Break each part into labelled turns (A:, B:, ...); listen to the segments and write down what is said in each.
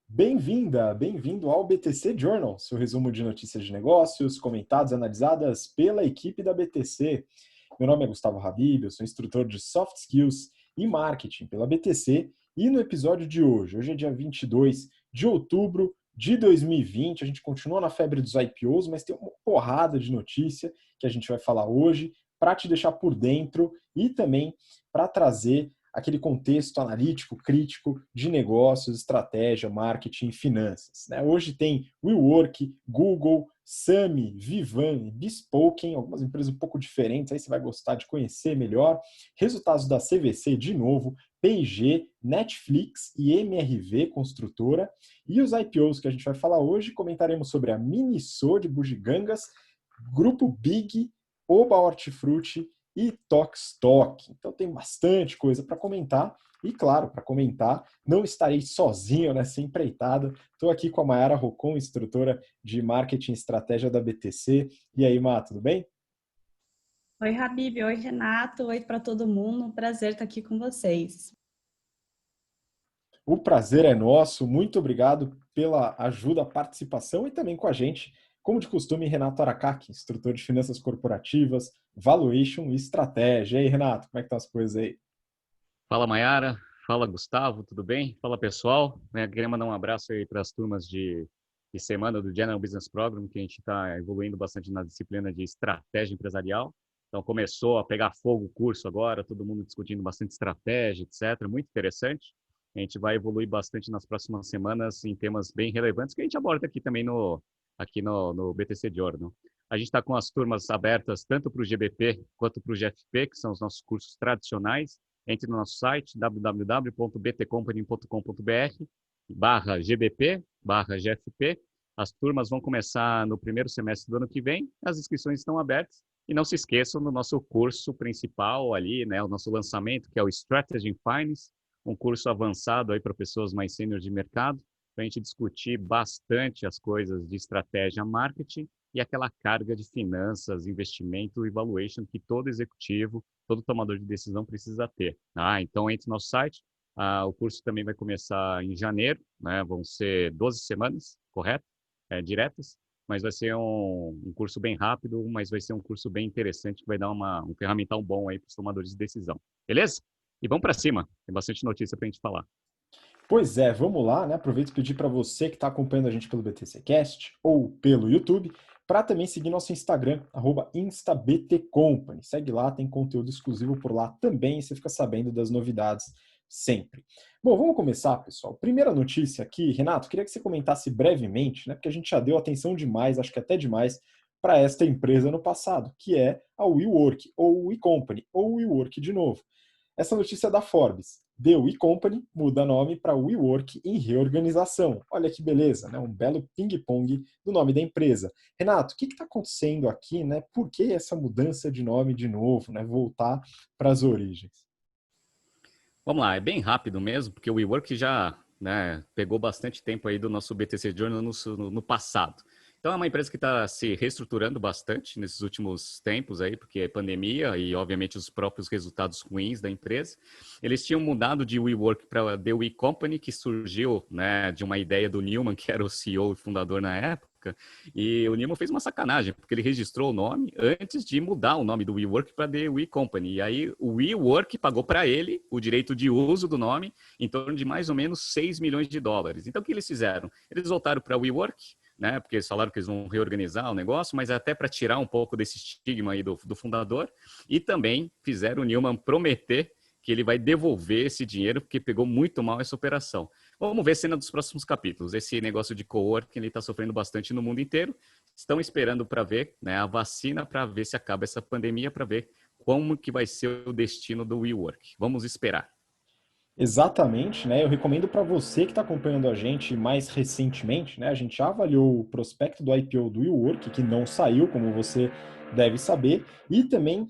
A: Bem-vinda, bem-vindo ao BTC Journal, seu resumo de notícias de negócios, comentadas e analisadas pela equipe da BTC. Meu nome é Gustavo Habib, eu sou instrutor de Soft Skills e Marketing pela BTC e no episódio de hoje é dia 22 de outubro de 2020, a gente continua na febre dos IPOs, mas tem uma porrada de notícia que a gente vai falar hoje para te deixar por dentro e também para trazer aquele contexto analítico, crítico de negócios, estratégia, marketing e finanças. Hoje tem WeWork, Google, Sami, Vivan, Bespoken, algumas empresas um pouco diferentes, aí você vai gostar de conhecer melhor. Resultados da CVC de novo, P&G, Netflix e MRV Construtora. E os IPOs que a gente vai falar hoje, comentaremos sobre a Miniso de Bugigangas, Grupo Big, Oba Hortifruti e Tokstok. Então tem bastante coisa para comentar. E claro, para comentar, não estarei sozinho nessa empreitada. Estou aqui com a Mayara Rocon, instrutora de Marketing e Estratégia da BTC. E aí, Má, tudo bem?
B: Oi, Habib. Oi, Renato. Oi para todo mundo. Prazer estar aqui com vocês.
A: O prazer é nosso. Muito obrigado pela ajuda, participação e também com a gente, como de costume, Renato Aracaki, instrutor de Finanças Corporativas, Valuation e Estratégia. E aí, Renato, como é que estão as coisas aí?
C: Fala, Mayara. Fala, Gustavo. Tudo bem? Fala, pessoal. Queria mandar um abraço aí para as turmas de semana do General Business Program, que a gente está evoluindo bastante na disciplina de estratégia empresarial. Então, começou a pegar fogo o curso agora, todo mundo discutindo bastante estratégia, etc. Muito interessante. A gente vai evoluir bastante nas próximas semanas em temas bem relevantes que a gente aborda aqui também no BTC Journal. A gente está com as turmas abertas tanto para o GBP quanto para o GFP, que são os nossos cursos tradicionais. Entre no nosso site www.btcompany.com.br/GBP/GFP. As turmas vão começar no primeiro semestre do ano que vem. As inscrições estão abertas. E não se esqueçam do nosso curso principal ali, né, o nosso lançamento, que é o Strategy in Finance, um curso avançado aí para pessoas mais sêniores de mercado, para a gente discutir bastante as coisas de estratégia marketing e aquela carga de finanças, investimento e valuation que todo executivo, todo tomador de decisão precisa ter. Então, entre no nosso site. O curso também vai começar em janeiro, né? Vão ser 12 semanas, correto? Diretas, mas vai ser um curso bem rápido, mas vai ser um curso bem interessante, que vai dar um ferramental bom aí para os tomadores de decisão. Beleza? E vamos para cima, tem bastante notícia para a gente falar.
A: Pois é, vamos lá, né? Aproveito e pedir para você que está acompanhando a gente pelo BTCcast ou pelo YouTube, para também seguir nosso Instagram, @instabtcompany. Segue lá, tem conteúdo exclusivo por lá também, e você fica sabendo das novidades sempre. Bom, vamos começar, pessoal. Primeira notícia aqui, Renato, queria que você comentasse brevemente, né? Porque a gente já deu atenção demais, acho que até demais, para esta empresa no passado, que é a WeWork, ou WeCompany, ou WeWork de novo. Essa notícia é da Forbes. The We Company muda nome para WeWork em reorganização. Olha que beleza, né? Um belo ping-pong do nome da empresa. Renato, o que está acontecendo aqui, né? Por que essa mudança de nome de novo, né? Voltar para as origens?
C: Vamos lá, é bem rápido mesmo, porque o WeWork já, né, pegou bastante tempo aí do nosso BTC Journal no passado. Então é uma empresa que está se reestruturando bastante nesses últimos tempos aí, porque é pandemia e obviamente os próprios resultados ruins da empresa. Eles tinham mudado de WeWork para The We Company, que surgiu, né, de uma ideia do Newman, que era o CEO e fundador na época. E o Newman fez uma sacanagem, porque ele registrou o nome antes de mudar o nome do WeWork para The We Company. E aí o WeWork pagou para ele o direito de uso do nome em torno de mais ou menos 6 milhões de dólares. Então o que eles fizeram? Eles voltaram para WeWork, né, porque eles falaram que eles vão reorganizar o negócio, mas até para tirar um pouco desse estigma aí do fundador, e também fizeram o Newman prometer que ele vai devolver esse dinheiro, porque pegou muito mal essa operação. Vamos ver cena dos próximos capítulos. Esse negócio de coworking ele está sofrendo bastante no mundo inteiro. Estão esperando para ver, né, a vacina, para ver se acaba essa pandemia, para ver como que vai ser o destino do WeWork. Vamos esperar.
A: Exatamente, né? Eu recomendo para você que está acompanhando a gente mais recentemente, né? A gente já avaliou o prospecto do IPO do WeWork, que não saiu, como você deve saber, e também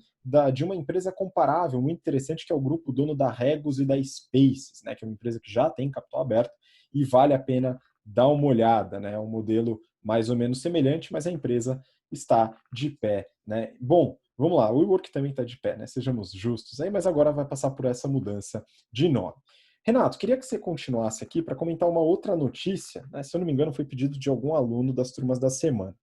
A: de uma empresa comparável, muito interessante, que é o grupo dono da Regus e da Spaces, né? Que é uma empresa que já tem capital aberto e vale a pena dar uma olhada, né? É um modelo mais ou menos semelhante, mas a empresa está de pé, né? Bom, vamos lá, o WeWork também está de pé, né? Sejamos justos aí, mas agora vai passar por essa mudança de nome. Renato, queria que você continuasse aqui para comentar uma outra notícia, né? Se eu não me engano, foi pedido de algum aluno das turmas da semana.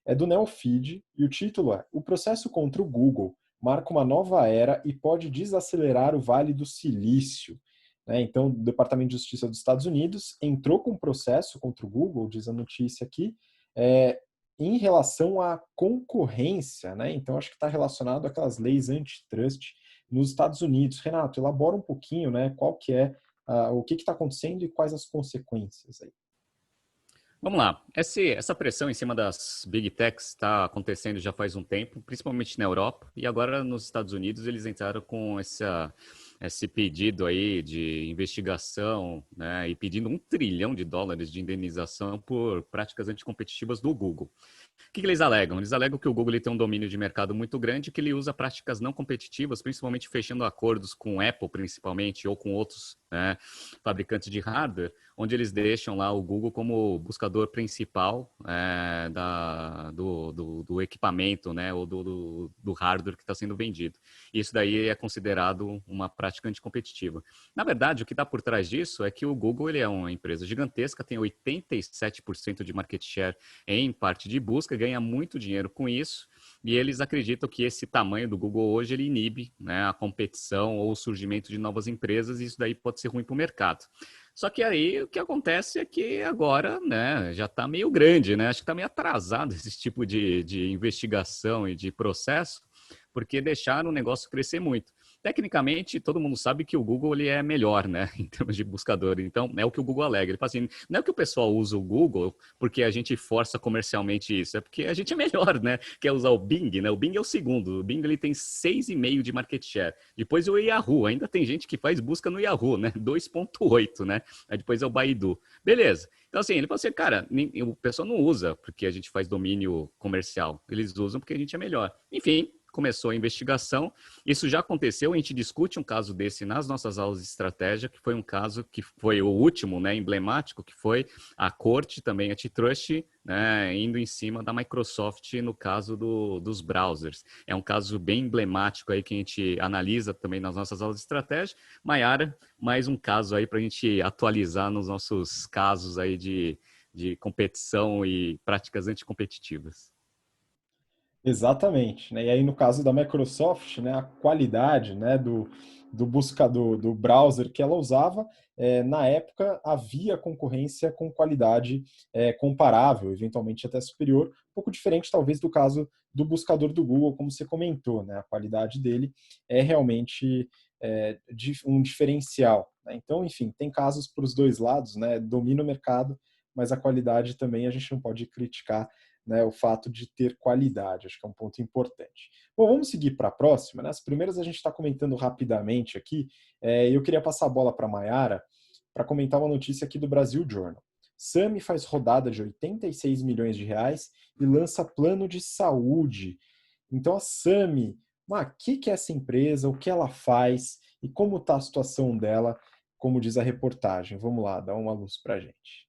A: É do Neofeed e o título é: O processo contra o Google marca uma nova era e pode desacelerar o Vale do Silício. Né? Então, o Departamento de Justiça dos Estados Unidos entrou com um processo contra o Google, diz a notícia aqui, em relação à concorrência. Né? Então, acho que está relacionado àquelas leis antitrust nos Estados Unidos. Renato, elabora um pouquinho, né, qual que é, o que está acontecendo e quais as consequências aí.
C: Vamos lá. Essa pressão em cima das Big Techs está acontecendo já faz um tempo, principalmente na Europa, e agora nos Estados Unidos eles entraram com esse pedido aí de investigação, né, e pedindo $1 trilhão de indenização por práticas anticompetitivas do Google. O que eles alegam? Eles alegam que o Google ele tem um domínio de mercado muito grande, que ele usa práticas não competitivas, principalmente fechando acordos com Apple, principalmente, ou com outros, né, fabricantes de hardware, onde eles deixam lá o Google como buscador principal do equipamento, né, ou do hardware que está sendo vendido. Isso daí é considerado uma prática anticompetitiva. Na verdade, o que está por trás disso é que o Google ele é uma empresa gigantesca, tem 87% de market share em parte de busca, ganha muito dinheiro com isso, e eles acreditam que esse tamanho do Google hoje ele inibe, né, a competição ou o surgimento de novas empresas, e isso daí pode ser ruim para o mercado. Só que aí o que acontece é que agora, né, já está meio grande, né? Acho que está meio atrasado esse tipo de investigação e de processo, porque deixaram o negócio crescer muito. Tecnicamente, todo mundo sabe que o Google ele é melhor, né, em termos de buscador. Então, é o que o Google alega. Ele fala assim, não é que o pessoal usa o Google porque a gente força comercialmente isso, é porque a gente é melhor, né? Quer usar o Bing, né? O Bing é o segundo. O Bing ele tem 6,5 de market share. Depois o Yahoo. Ainda tem gente que faz busca no Yahoo, né? 2,8, né? Aí depois é o Baidu. Beleza. Então, assim, ele fala assim, cara, o pessoal não usa porque a gente faz domínio comercial. Eles usam porque a gente é melhor. Enfim, começou a investigação. Isso já aconteceu, a gente discute um caso desse nas nossas aulas de estratégia, que foi um caso que foi o último, né, emblemático, que foi a corte também antitrust, né, indo em cima da Microsoft no caso dos browsers. É um caso bem emblemático aí que a gente analisa também nas nossas aulas de estratégia. Maiara, mais um caso aí para a gente atualizar nos nossos casos aí de competição e práticas anticompetitivas.
A: Exatamente, né? E aí no caso da Microsoft, né, a qualidade, né, do buscador, do browser que ela usava, na época havia concorrência com qualidade comparável, eventualmente até superior, um pouco diferente talvez do caso do buscador do Google, como você comentou, né? A qualidade dele é realmente um diferencial. Né? Então, enfim, tem casos para os dois lados, né? Domina o mercado, mas a qualidade também a gente não pode criticar, né, o fato de ter qualidade, acho que é um ponto importante. Bom, vamos seguir para a próxima. Né? As primeiras a gente está comentando rapidamente aqui, e eu queria passar a bola para a Maiara para comentar uma notícia aqui do Brasil Journal. Sami faz rodada de 86 milhões de reais e lança plano de saúde. Então a Sami, o que é essa empresa, o que ela faz e como está a situação dela, como diz a reportagem. Vamos lá, dá uma luz para a gente.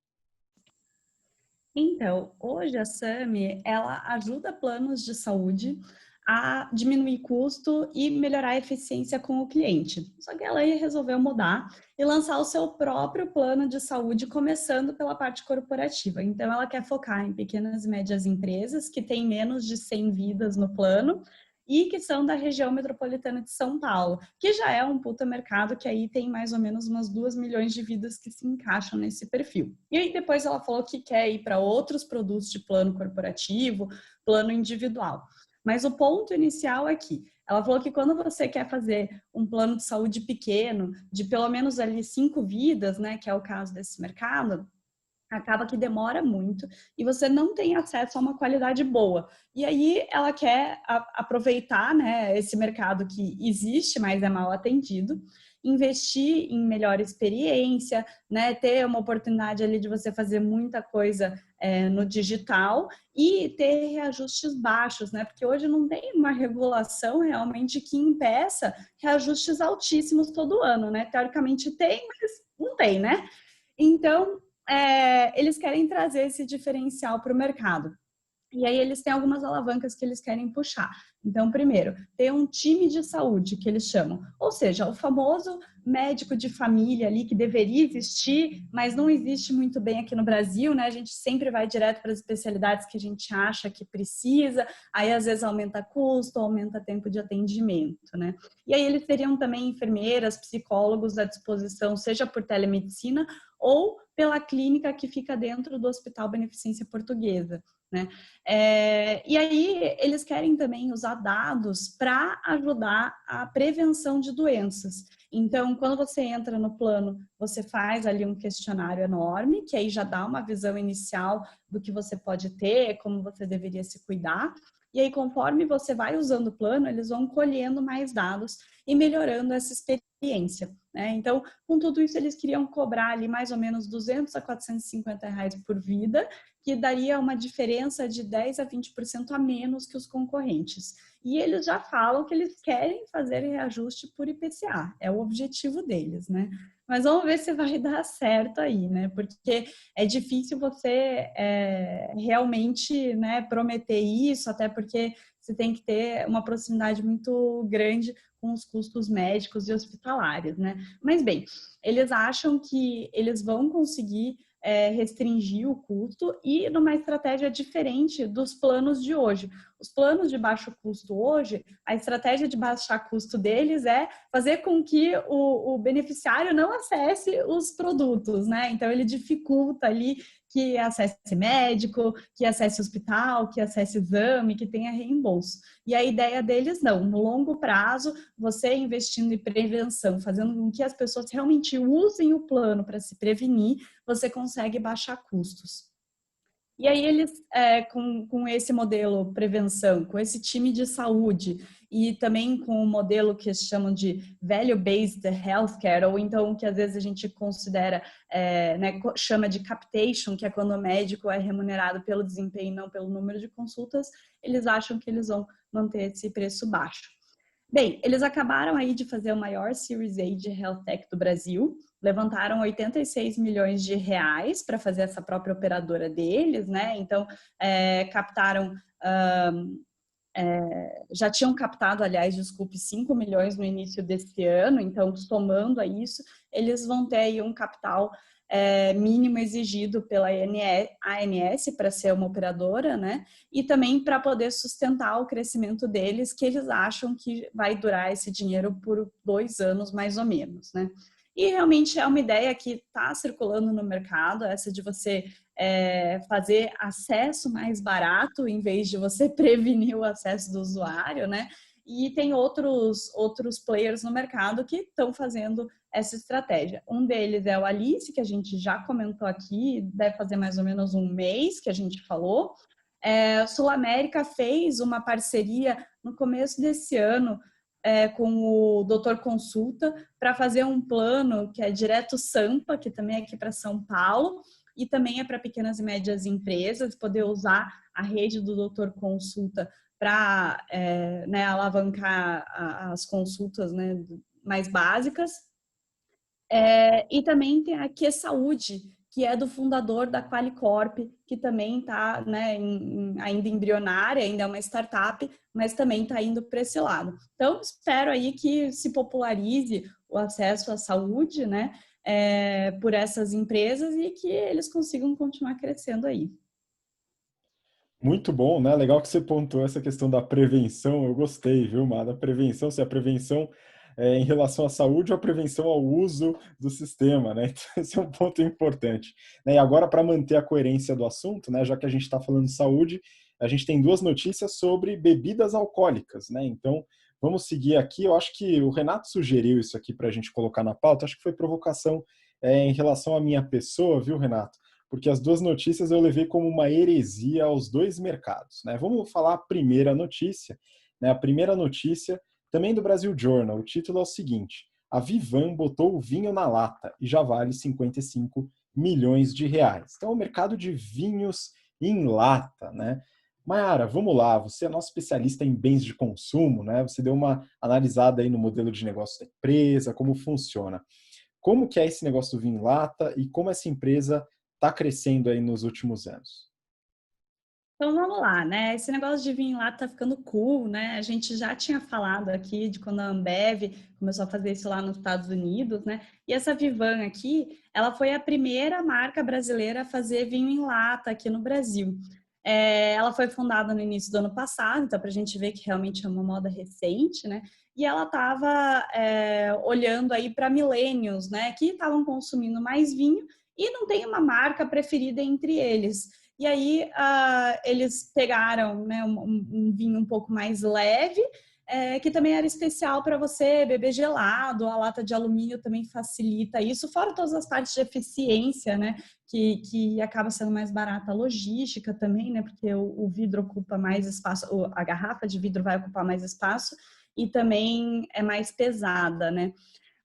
B: Então, hoje a Sami, ela ajuda planos de saúde a diminuir custo e melhorar a eficiência com o cliente. Só que ela resolveu mudar e lançar o seu próprio plano de saúde, começando pela parte corporativa. Então, ela quer focar em pequenas e médias empresas que têm menos de 100 vidas no plano e que são da região metropolitana de São Paulo, que já é um puta mercado que aí tem mais ou menos umas 2 milhões de vidas que se encaixam nesse perfil. E aí depois ela falou que quer ir para outros produtos de plano corporativo, plano individual. Mas o ponto inicial é que ela falou que quando você quer fazer um plano de saúde pequeno, de pelo menos ali 5 vidas, né, que é o caso desse mercado, acaba que demora muito e você não tem acesso a uma qualidade boa. E aí ela quer aproveitar, né, esse mercado que existe, mas é mal atendido, investir em melhor experiência, né, ter uma oportunidade ali de você fazer muita coisa no digital e ter reajustes baixos, né, porque hoje não tem uma regulação realmente que impeça reajustes altíssimos todo ano, né, teoricamente tem, mas não tem, né, então eles querem trazer esse diferencial para o mercado. E aí eles têm algumas alavancas que eles querem puxar. Então, primeiro, ter um time de saúde, que eles chamam. Ou seja, o famoso médico de família ali, que deveria existir, mas não existe muito bem aqui no Brasil, né? A gente sempre vai direto para as especialidades que a gente acha que precisa, aí às vezes aumenta custo, aumenta tempo de atendimento, né? E aí eles teriam também enfermeiras, psicólogos à disposição, seja por telemedicina ou pela clínica que fica dentro do Hospital Beneficência Portuguesa, né? E aí eles querem também usar dados para ajudar a prevenção de doenças. Então, quando você entra no plano, você faz ali um questionário enorme, que aí já dá uma visão inicial do que você pode ter, como você deveria se cuidar. E aí, conforme você vai usando o plano, eles vão colhendo mais dados e melhorando essa experiência, né? Então, com tudo isso, eles queriam cobrar ali mais ou menos 200 a 450 reais por vida, que daria uma diferença de 10 a 20% a menos que os concorrentes. E eles já falam que eles querem fazer reajuste por IPCA, é o objetivo deles, né? Mas vamos ver se vai dar certo aí, né? Porque é difícil você realmente, né, prometer isso, até porque você tem que ter uma proximidade muito grande com os custos médicos e hospitalares, né? Mas bem, eles acham que eles vão conseguir restringir o custo e numa estratégia diferente dos planos de hoje. Os planos de baixo custo hoje, a estratégia de baixar custo deles é fazer com que o beneficiário não acesse os produtos, né? Então, ele dificulta ali que acesse médico, que acesse hospital, que acesse exame, que tenha reembolso. E a ideia deles, não. No longo prazo, você investindo em prevenção, fazendo com que as pessoas realmente usem o plano para se prevenir, você consegue baixar custos. E aí eles, com esse modelo prevenção, com esse time de saúde e também com o modelo que eles chamam de value-based healthcare, ou então que às vezes a gente considera, né, chama de capitation, que é quando o médico é remunerado pelo desempenho, não pelo número de consultas, eles acham que eles vão manter esse preço baixo. Bem, eles acabaram aí de fazer o maior Series A de Health Tech do Brasil, levantaram 86 milhões de reais para fazer essa própria operadora deles, né? Então, captaram, já tinham captado, aliás, desculpe, 5 milhões no início desse ano, então, somando a isso, eles vão ter aí um capital mínimo exigido pela ANS para ser uma operadora, né? E também para poder sustentar o crescimento deles, que eles acham que vai durar esse dinheiro por 2 anos, mais ou menos, né? E realmente é uma ideia que está circulando no mercado, essa de você fazer acesso mais barato, em vez de você prevenir o acesso do usuário, né? E tem outros players no mercado que estão fazendo essa estratégia. Um deles é o Alice, que a gente já comentou aqui, deve fazer mais ou menos um mês que a gente falou. Sul América fez uma parceria no começo desse ano com o Doutor Consulta para fazer um plano que é direto Sampa, que também é aqui para São Paulo, e também é para pequenas e médias empresas, poder usar a rede do Doutor Consulta para né, alavancar as consultas, né, mais básicas. E também tem a Que Saúde, que é do fundador da Qualicorp, que também está, né, ainda embrionária, ainda é uma startup, mas também está indo para esse lado. Então, espero aí que se popularize o acesso à saúde, né, por essas empresas e que eles consigam continuar crescendo aí.
A: Muito bom, né? Legal que você pontuou essa questão da prevenção. Eu gostei, viu, Mara? Da prevenção, se a prevenção em relação à saúde ou a prevenção ao uso do sistema, né? Então, esse é um ponto importante. E agora, para manter a coerência do assunto, né? Já que a gente está falando de saúde, a gente tem 2 notícias sobre bebidas alcoólicas, né? Então, vamos seguir aqui. Eu acho que o Renato sugeriu isso aqui para a gente colocar na pauta. Acho que foi provocação em relação à minha pessoa, viu, Renato? Porque as 2 notícias eu levei como uma heresia aos 2 mercados, né? Vamos falar a primeira notícia, né? A primeira notícia, também do Brasil Journal, o título é o seguinte: a Vivan botou o vinho na lata e já vale 55 milhões de reais. Então, o mercado de vinhos em lata, né? Mayara, vamos lá, você é nosso especialista em bens de consumo, né? Você deu uma analisada aí no modelo de negócio da empresa, como funciona. Como que é esse negócio do vinho em lata e como essa empresa está crescendo aí nos últimos anos?
B: Então vamos lá, né? Esse negócio de vinho lá tá ficando cool, né? A gente já tinha falado aqui de quando a Ambev começou a fazer isso lá nos Estados Unidos, né? E essa Vivan aqui, ela foi a primeira marca brasileira a fazer vinho em lata aqui no Brasil. Ela foi fundada no início do ano passado, então para a gente ver que realmente é uma moda recente, né? E ela estava olhando aí para millennials, né? Que estavam consumindo mais vinho e não tem uma marca preferida entre eles. E aí eles pegaram, né, um vinho um pouco mais leve, que também era especial para você beber gelado. A lata de alumínio também facilita isso, fora todas as partes de eficiência, né, que acaba sendo mais barata a logística também, né, porque o vidro ocupa mais espaço, a garrafa de vidro vai ocupar mais espaço e também é mais pesada, né.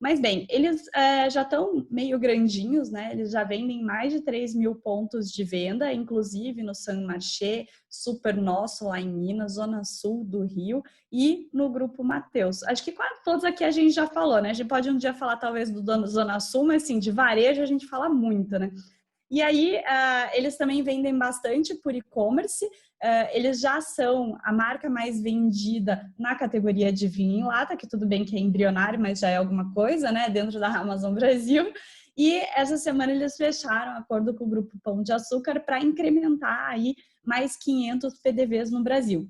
B: Mas bem, eles já estão meio grandinhos, né? Eles já vendem mais de 3 mil pontos de venda, inclusive no San Marché, Super Nosso lá em Minas, Zona Sul do Rio e no Grupo Mateus. Acho que quase todos aqui a gente já falou, né? A gente pode um dia falar talvez do Zona Sul, mas assim, de varejo a gente fala muito, né? E aí, eles também vendem bastante por e-commerce. Eles já são a marca mais vendida na categoria de vinho em lata, que tudo bem que é embrionário, mas já é alguma coisa, né? Dentro da Amazon Brasil. E essa semana eles fecharam um acordo com o Grupo Pão de Açúcar para incrementar aí mais 500 PDVs no Brasil.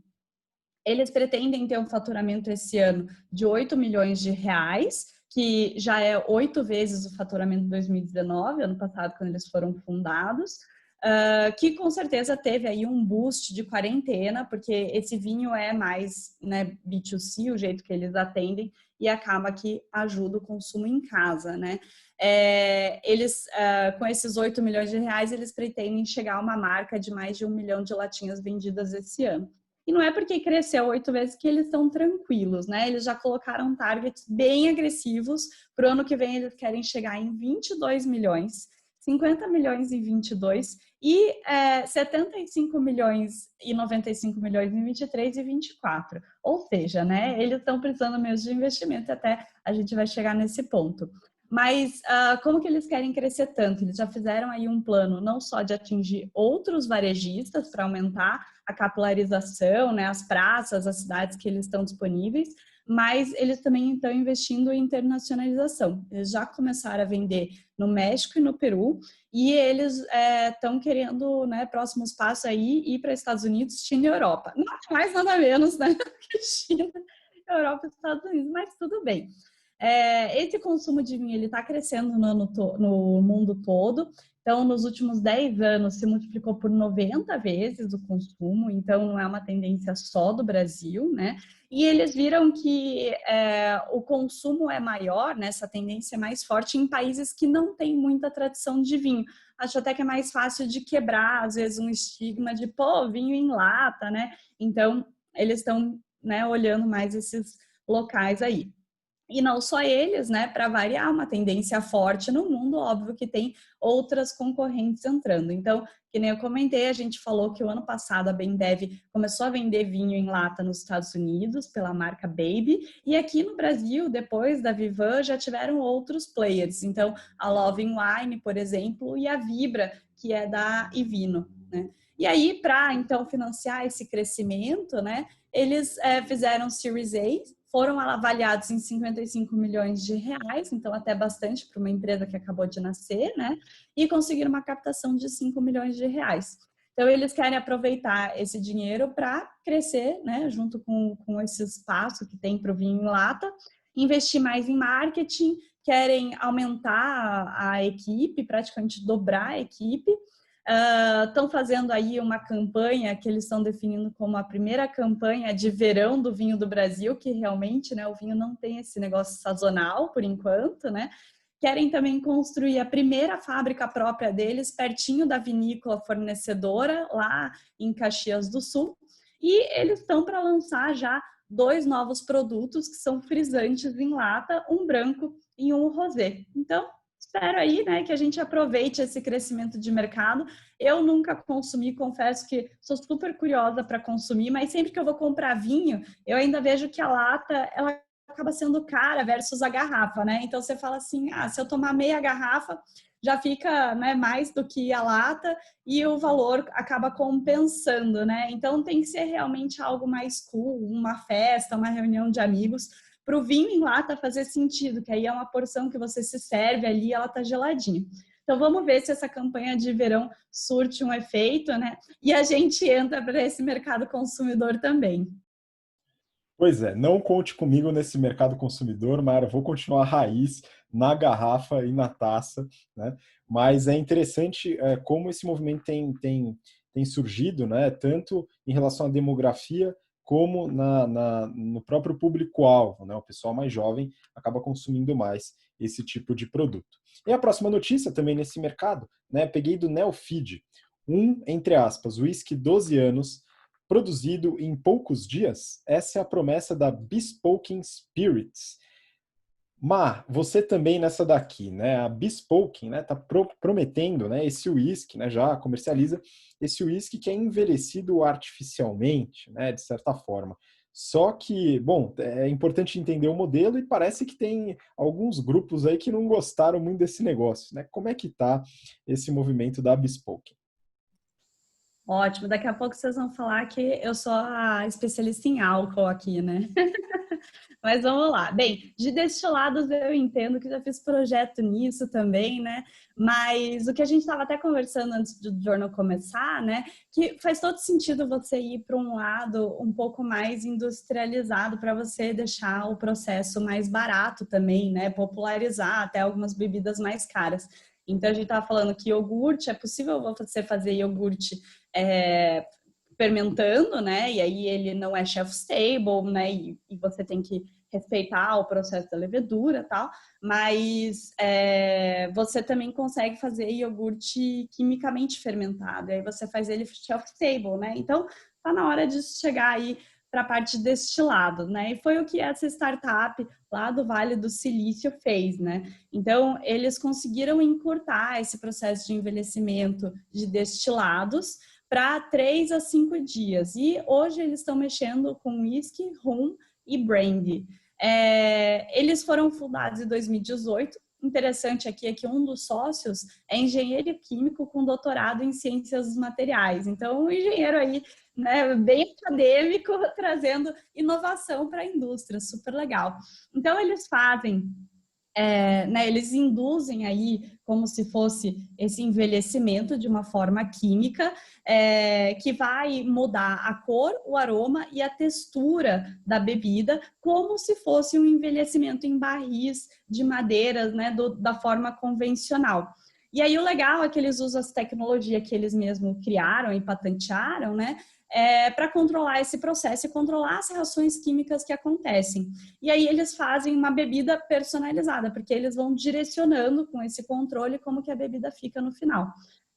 B: Eles pretendem ter um faturamento esse ano de 8 milhões de reais, que já é 8 vezes o faturamento de 2019, ano passado, quando eles foram fundados, que com certeza teve aí um boost de quarentena, porque esse vinho é mais, né, B2C, o jeito que eles atendem, e acaba que ajuda o consumo em casa, né? Eles, com esses 8 milhões de reais, eles pretendem chegar a uma marca de mais de 1 milhão de latinhas vendidas esse ano. E não é porque cresceu 8 vezes que eles estão tranquilos, né? Eles já colocaram targets bem agressivos. Para o ano que vem, eles querem chegar em 22 milhões, 50 milhões em 22 e 75 milhões e 95 milhões em 23 e 24. Ou seja, né? Eles estão precisando mesmo de investimento, até a gente vai chegar nesse ponto. Mas como que eles querem crescer tanto? Eles já fizeram aí um plano não só de atingir outros varejistas para aumentar a capilarização, né, as praças, as cidades que eles estão disponíveis, mas eles também estão investindo em internacionalização. Eles já começaram a vender no México e no Peru, e eles estão querendo, né, próximos passos aí, ir para Estados Unidos, China e Europa. Nada mais, nada menos, né, que China, Europa e Estados Unidos, mas tudo bem. Esse consumo de vinho está crescendo no mundo todo. Então, nos últimos 10 anos, se multiplicou por 90 vezes o consumo. Então, não é uma tendência só do Brasil, né? E eles viram que o consumo é maior, né? Essa tendência é mais forte em países que não têm muita tradição de vinho. Acho até que é mais fácil de quebrar, às vezes, um estigma de, pô, vinho em lata, né? Então, eles estão, né, olhando mais esses locais aí. E não só eles, né? Para variar, uma tendência forte no mundo, óbvio que tem outras concorrentes entrando. Então, que nem eu comentei, a gente falou que o ano passado a Bembev começou a vender vinho em lata nos Estados Unidos pela marca Baby, e aqui no Brasil, depois da Vivan, já tiveram outros players. Então, a Love Wine, por exemplo, e a Vibra, que é da Ivino, né? E aí, para então financiar esse crescimento, né? Eles fizeram Series A, foram avaliados em 55 milhões de reais, então até bastante para uma empresa que acabou de nascer, né? E conseguiram uma captação de 5 milhões de reais. Então, eles querem aproveitar esse dinheiro para crescer, né? Junto com esse espaço que tem para o vinho em lata, investir mais em marketing, querem aumentar a equipe, praticamente dobrar a equipe. Estão fazendo aí uma campanha que eles estão definindo como a primeira campanha de verão do vinho do Brasil, que realmente, né, o vinho não tem esse negócio sazonal por enquanto, né? Querem também construir a primeira fábrica própria deles, pertinho da vinícola fornecedora, lá em Caxias do Sul. E eles estão para lançar já 2 novos produtos, que são frisantes em lata, um branco e um rosé. Então, espero aí, né, que a gente aproveite esse crescimento de mercado. Eu nunca consumi, confesso que sou super curiosa para consumir, mas sempre que eu vou comprar vinho, eu ainda vejo que a lata, ela acaba sendo cara versus a garrafa, né? Então você fala assim, se eu tomar meia garrafa, já fica, né, mais do que a lata e o valor acaba compensando, né? Então tem que ser realmente algo mais cool, uma festa, uma reunião de amigos, para o vinho em lata fazer sentido, que aí é uma porção que você se serve ali, ela tá geladinha. Então vamos ver se essa campanha de verão surte um efeito, né? E a gente entra para esse mercado consumidor também.
A: Pois é, não conte comigo nesse mercado consumidor, Mara. Vou continuar raiz na garrafa e na taça, né? Mas é interessante como esse movimento tem surgido, né? Tanto em relação à demografia como no próprio público-alvo, né? O pessoal mais jovem acaba consumindo mais esse tipo de produto. E a próxima notícia também nesse mercado, né? Peguei do Neofeed, entre aspas, whisky 12 anos, produzido em poucos dias. Essa é a promessa da Bespoken Spirits. Mar, você também nessa daqui, né? A Bespoken, né, tá prometendo, né, esse whisky, né, já comercializa esse whisky que é envelhecido artificialmente, né, de certa forma. Só que, bom, é importante entender o modelo e parece que tem alguns grupos aí que não gostaram muito desse negócio, né? Como é que tá esse movimento da Bespoken?
B: Ótimo, daqui a pouco vocês vão falar que eu sou a especialista em álcool aqui, né? Mas vamos lá. Bem, de destilados eu entendo que já fiz projeto nisso também, né? Mas o que a gente estava até conversando antes do jornal começar, né? Que faz todo sentido você ir para um lado um pouco mais industrializado para você deixar o processo mais barato também, né? Popularizar até algumas bebidas mais caras. Então a gente estava falando que iogurte, é possível você fazer iogurte fermentando, né? E aí ele não é shelf stable, né? E você tem que respeitar o processo da levedura e tal, mas você também consegue fazer iogurte quimicamente fermentado, e aí você faz ele shelf stable, né? Então tá na hora de chegar aí para a parte de destilado, né? E foi o que essa startup lá do Vale do Silício fez, né? Então, eles conseguiram encurtar esse processo de envelhecimento de destilados para 3 a 5 dias. E hoje eles estão mexendo com whisky, rum e brandy. Eles foram fundados em 2018. Interessante aqui é que um dos sócios é engenheiro químico com doutorado em ciências dos materiais. Então, um engenheiro aí, né, bem acadêmico, trazendo inovação para a indústria, super legal. Então, eles fazem, né, eles induzem aí como se fosse esse envelhecimento de uma forma química, que vai mudar a cor, o aroma e a textura da bebida, como se fosse um envelhecimento em barris de madeira, né, da forma convencional. E aí o legal é que eles usam as tecnologias que eles mesmos criaram e patentearam, né, para controlar esse processo e controlar as reações químicas que acontecem. E aí eles fazem uma bebida personalizada, porque eles vão direcionando com esse controle como que a bebida fica no final.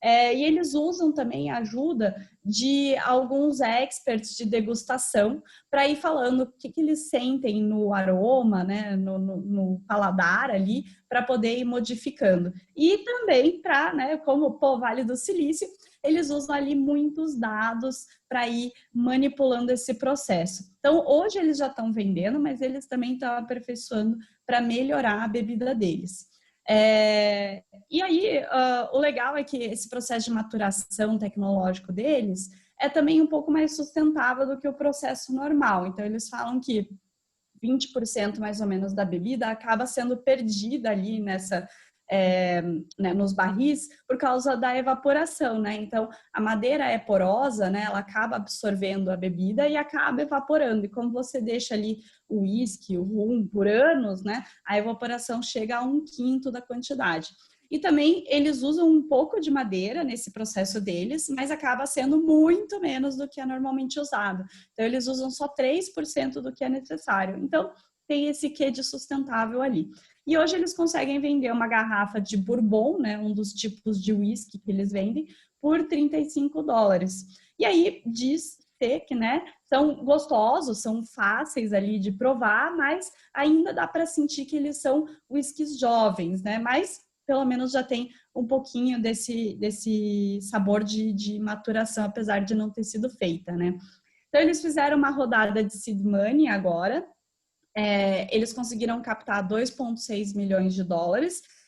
B: E eles usam também a ajuda de alguns experts de degustação para ir falando o que eles sentem no aroma, né, no paladar ali, para poder ir modificando. E também para, né, como o Vale do Silício, eles usam ali muitos dados para ir manipulando esse processo. Então, hoje eles já estão vendendo, mas eles também estão aperfeiçoando para melhorar a bebida deles. E aí, o legal é que esse processo de maturação tecnológico deles é também um pouco mais sustentável do que o processo normal. Então, eles falam que 20% mais ou menos da bebida acaba sendo perdida ali né, nos barris por causa da evaporação, né? Então, a madeira é porosa, né? Ela acaba absorvendo a bebida e acaba evaporando. E como você deixa ali o uísque, o rum por anos, né? A evaporação chega a 1/5 da quantidade. E também eles usam um pouco de madeira nesse processo deles, mas acaba sendo muito menos do que é normalmente usado. Então, eles usam só 3% do que é necessário. Então, tem esse quê de sustentável ali. E hoje eles conseguem vender uma garrafa de bourbon, né, um dos tipos de whisky que eles vendem, por $35. E aí diz que, né, são gostosos, são fáceis ali de provar, mas ainda dá para sentir que eles são whiskies jovens, né? Mas pelo menos já tem um pouquinho desse sabor de maturação, apesar de não ter sido feita, né? Então eles fizeram uma rodada de seed money agora. Eles conseguiram captar $2,6 milhões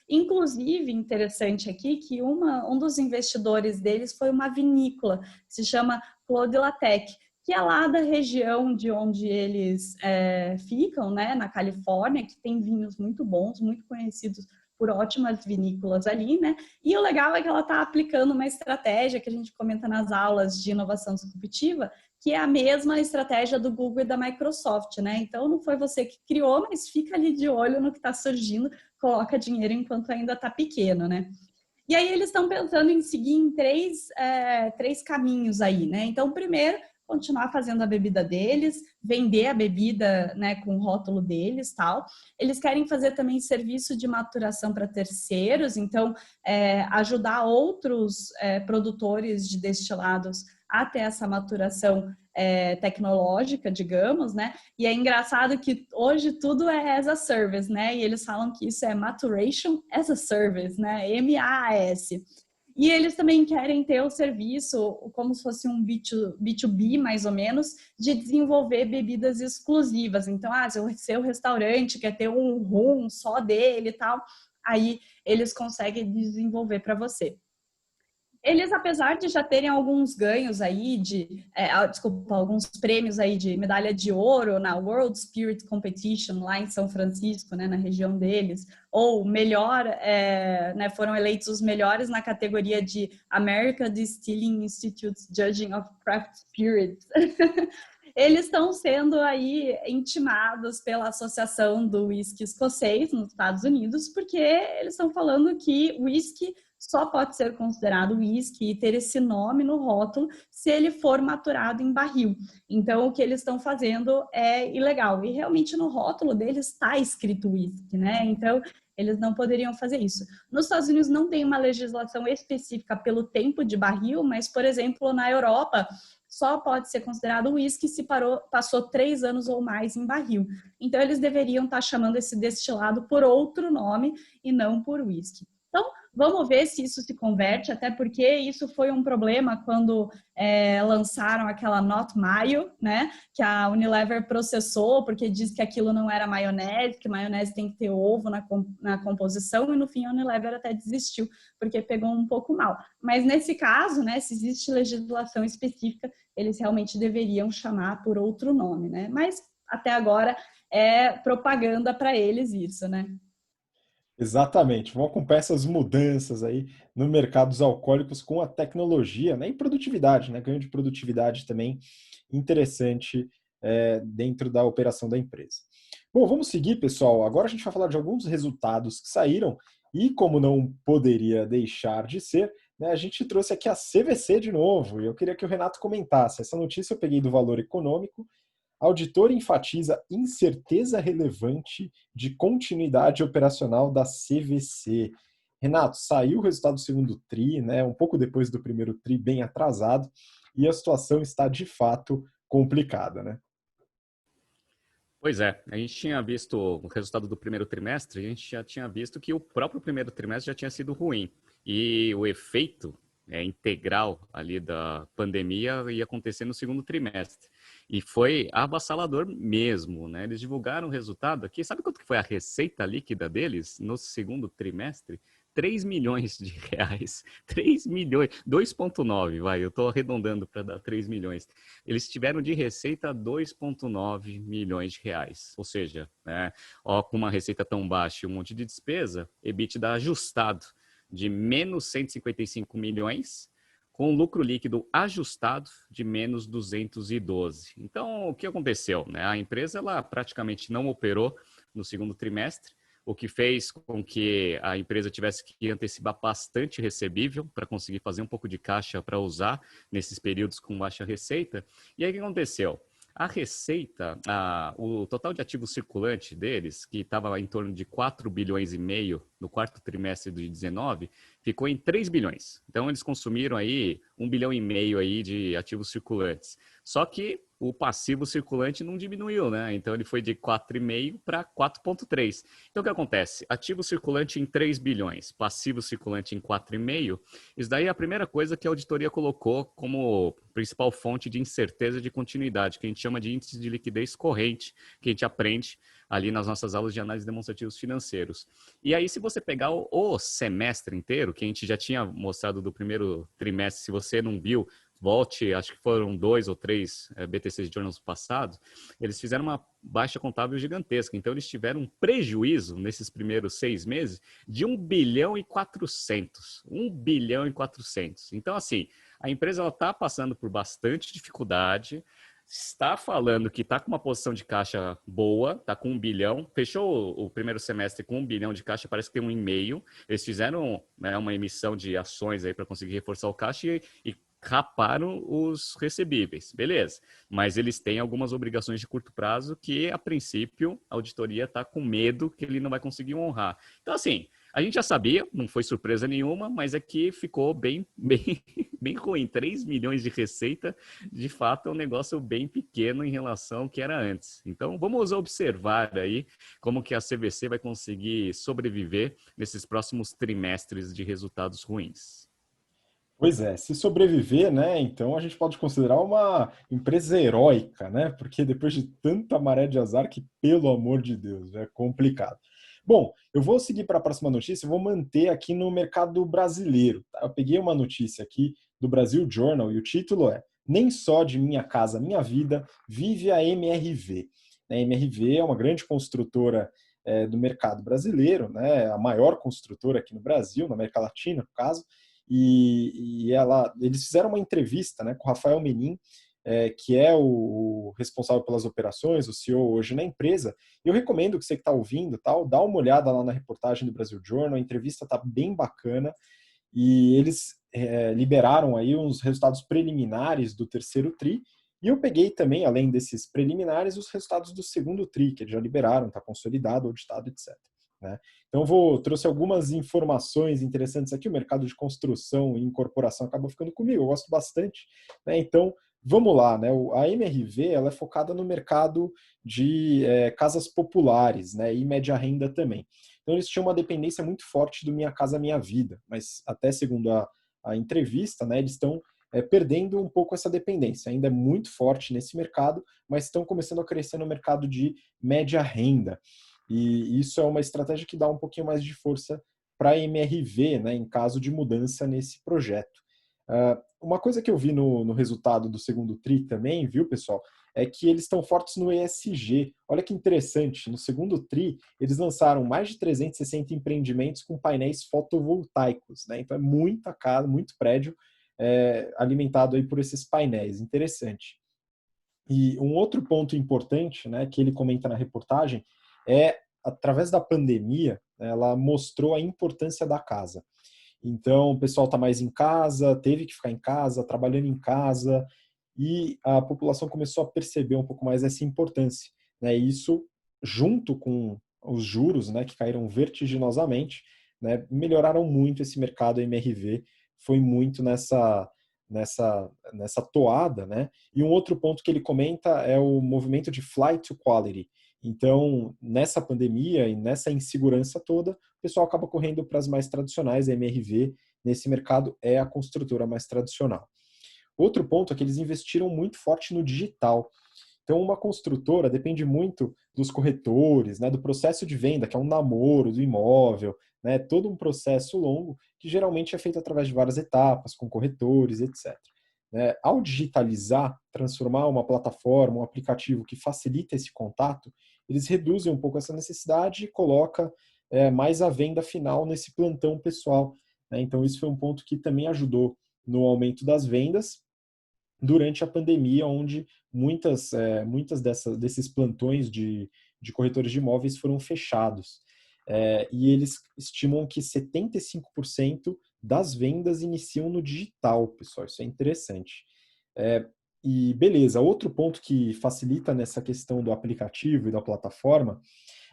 B: Inclusive, interessante aqui que um dos investidores deles foi uma vinícola, que se chama Claude Latec, que é lá da região de onde eles ficam, né, na Califórnia, que tem vinhos muito bons, muito conhecidos por ótimas vinícolas ali, né? E o legal é que ela está aplicando uma estratégia que a gente comenta nas aulas de inovação disruptiva, que é a mesma estratégia do Google e da Microsoft, né? Então, não foi você que criou, mas fica ali de olho no que está surgindo, coloca dinheiro enquanto ainda está pequeno, né? E aí eles estão pensando em seguir em três caminhos aí, né? Então, primeiro, continuar fazendo a bebida deles, vender a bebida, né, com o rótulo deles, tal. Eles querem fazer também serviço de maturação para terceiros, então ajudar outros produtores de destilados a ter essa maturação tecnológica, digamos, né? E é engraçado que hoje tudo é as a service, né? E eles falam que isso é maturation as a service, né? MAAS. E eles também querem ter o serviço, como se fosse um B2B, mais ou menos, de desenvolver bebidas exclusivas. Então, se o seu restaurante quer ter um rum só dele e tal, aí eles conseguem desenvolver para você. Eles, apesar de já terem alguns ganhos aí alguns prêmios aí de medalha de ouro na World Spirit Competition lá em São Francisco, né, na região deles, ou melhor, né, foram eleitos os melhores na categoria de American Distilling Institute's Judging of Craft Spirits. Eles estão sendo aí intimados pela Associação do Whisky Escocês nos Estados Unidos, porque eles estão falando que o whisky só pode ser considerado whisky e ter esse nome no rótulo se ele for maturado em barril. Então, o que eles estão fazendo é ilegal. E realmente no rótulo deles está escrito whisky, né? Então, eles não poderiam fazer isso. Nos Estados Unidos não tem uma legislação específica pelo tempo de barril, mas, por exemplo, na Europa, só pode ser considerado whisky se passou 3 anos ou mais em barril. Então, eles deveriam estar chamando esse destilado por outro nome e não por whisky. Então, vamos ver se isso se converte, até porque isso foi um problema quando lançaram aquela Not Mayo, né? Que a Unilever processou, porque diz que aquilo não era maionese, que maionese tem que ter ovo na composição, e no fim a Unilever até desistiu, porque pegou um pouco mal. Mas nesse caso, né, se existe legislação específica, eles realmente deveriam chamar por outro nome, né? Mas até agora é propaganda para eles isso, né?
A: Exatamente, vão acompanhar essas mudanças aí no mercado dos alcoólicos com a tecnologia, né? E produtividade, né? Ganho de produtividade também interessante dentro da operação da empresa. Bom, vamos seguir, pessoal. Agora a gente vai falar de alguns resultados que saíram e, como não poderia deixar de ser, né, a gente trouxe aqui a CVC de novo e eu queria que o Renato comentasse. Essa notícia eu peguei do Valor Econômico. Auditor enfatiza incerteza relevante de continuidade operacional da CVC. Renato, saiu o resultado do segundo TRI, né, um pouco depois do primeiro TRI, bem atrasado, e a situação está de fato complicada, né?
C: Pois é, a gente tinha visto o resultado do primeiro trimestre, a gente já tinha visto que o próprio primeiro trimestre já tinha sido ruim. E o efeito integral ali da pandemia ia acontecer no segundo trimestre. E foi avassalador mesmo, né? Eles divulgaram o resultado aqui. Sabe quanto que foi a receita líquida deles no segundo trimestre? 3 milhões de reais. 3 milhões. 2,9, vai. Eu estou arredondando para dar 3 milhões. Eles tiveram de receita 2,9 milhões de reais. Ou seja, né, com uma receita tão baixa e um monte de despesa, EBITDA ajustado de menos 155 milhões, com lucro líquido ajustado de menos 212. Então, o que aconteceu? A empresa ela praticamente não operou no segundo trimestre, o que fez com que a empresa tivesse que antecipar bastante recebível para conseguir fazer um pouco de caixa para usar nesses períodos com baixa receita. E aí o que aconteceu? A receita, o total de ativo circulante deles, que estava em torno de 4 bilhões e meio no quarto trimestre de 19, ficou em 3 bilhões. Então, eles consumiram aí 1 bilhão e meio aí de ativos circulantes. Só que o passivo circulante não diminuiu, né? Então ele foi de 4,5 para 4,3. Então o que acontece? Ativo circulante em 3 bilhões, passivo circulante em 4,5. Isso daí é a primeira coisa que a auditoria colocou como principal fonte de incerteza de continuidade, que a gente chama de índice de liquidez corrente, que a gente aprende ali nas nossas aulas de análise de demonstrativos financeiros. E aí, se você pegar o semestre inteiro, que a gente já tinha mostrado do primeiro trimestre, se você não viu, volte, acho que foram 2 ou 3 BTC Journals passados, eles fizeram uma baixa contábil gigantesca. Então, eles tiveram um prejuízo nesses primeiros 6 meses de 1 bilhão e 400. 1 bilhão e 400. Então, assim, a empresa está passando por bastante dificuldade, está falando que está com uma posição de caixa boa, está com 1 bilhão, fechou o primeiro semestre com 1 bilhão de caixa, parece que tem 1,5. Eles fizeram, né, uma emissão de ações aí para conseguir reforçar o caixa e raparam os recebíveis, beleza. Mas eles têm algumas obrigações de curto prazo que, a princípio, a auditoria está com medo que ele não vai conseguir honrar. Então, assim, a gente já sabia, não foi surpresa nenhuma, mas é que ficou bem ruim. 3 milhões de receita, de fato, é um negócio bem pequeno em relação ao que era antes. Então, vamos observar aí como que a CVC vai conseguir sobreviver nesses próximos trimestres de resultados ruins.
A: Pois é, se sobreviver, né, então a gente pode considerar uma empresa heróica, né, porque depois de tanta maré de azar que, pelo amor de Deus, é complicado. Bom, eu vou seguir para a próxima notícia, vou manter aqui no mercado brasileiro. Tá? Eu peguei uma notícia aqui do Brasil Journal e o título é "Nem só de Minha Casa Minha Vida vive a MRV". A MRV é uma grande construtora do mercado brasileiro, né, a maior construtora aqui no Brasil, na América Latina, no caso, e eles fizeram uma entrevista, né, com o Rafael Menin, que é o responsável pelas operações, o CEO hoje na empresa. Eu recomendo que você que está ouvindo, tal, dá uma olhada lá na reportagem do Brasil Journal, a entrevista está bem bacana, e eles liberaram aí uns resultados preliminares do terceiro TRI, e eu peguei também, além desses preliminares, os resultados do segundo TRI, que eles já liberaram, está consolidado, auditado, etc. Né? Então, trouxe algumas informações interessantes aqui. O mercado de construção e incorporação acaba ficando comigo, eu gosto bastante. Né? Então, vamos lá. Né? A MRV ela é focada no mercado de casas populares, né? E média renda também. Então, eles tinham uma dependência muito forte do Minha Casa Minha Vida, mas até segundo a entrevista, né, eles estão perdendo um pouco essa dependência. Ainda é muito forte nesse mercado, mas estão começando a crescer no mercado de média renda. E isso é uma estratégia que dá um pouquinho mais de força para a MRV, né, em caso de mudança nesse projeto. Uma coisa que eu vi no resultado do segundo TRI também, viu, pessoal, é que eles estão fortes no ESG. Olha que interessante, no segundo TRI, eles lançaram mais de 360 empreendimentos com painéis fotovoltaicos, né? Então é muita casa, muito prédio alimentado aí por esses painéis. Interessante. E um outro ponto importante, né, que ele comenta na reportagem, através da pandemia, ela mostrou a importância da casa. Então, o pessoal está mais em casa, teve que ficar em casa, trabalhando em casa, e a população começou a perceber um pouco mais essa importância. Né? E isso, junto com os juros, né, que caíram vertiginosamente, né, melhoraram muito esse mercado MRV, foi muito nessa toada. Né? E um outro ponto que ele comenta é o movimento de flight to quality. Então, nessa pandemia e nessa insegurança toda, o pessoal acaba correndo para as mais tradicionais. A MRV, nesse mercado, é a construtora mais tradicional. Outro ponto é que eles investiram muito forte no digital. Então, uma construtora depende muito dos corretores, né, do processo de venda, que é um namoro do imóvel, né, todo um processo longo que geralmente é feito através de várias etapas, com corretores, etc. Ao digitalizar, transformar uma plataforma, um aplicativo que facilita esse contato, eles reduzem um pouco essa necessidade e colocam mais a venda final nesse plantão pessoal. Né? Então, isso foi um ponto que também ajudou no aumento das vendas durante a pandemia, onde muitas desses plantões de corretores de imóveis foram fechados. E eles estimam que 75% das vendas iniciam no digital, pessoal. Isso é interessante. E beleza, outro ponto que facilita nessa questão do aplicativo e da plataforma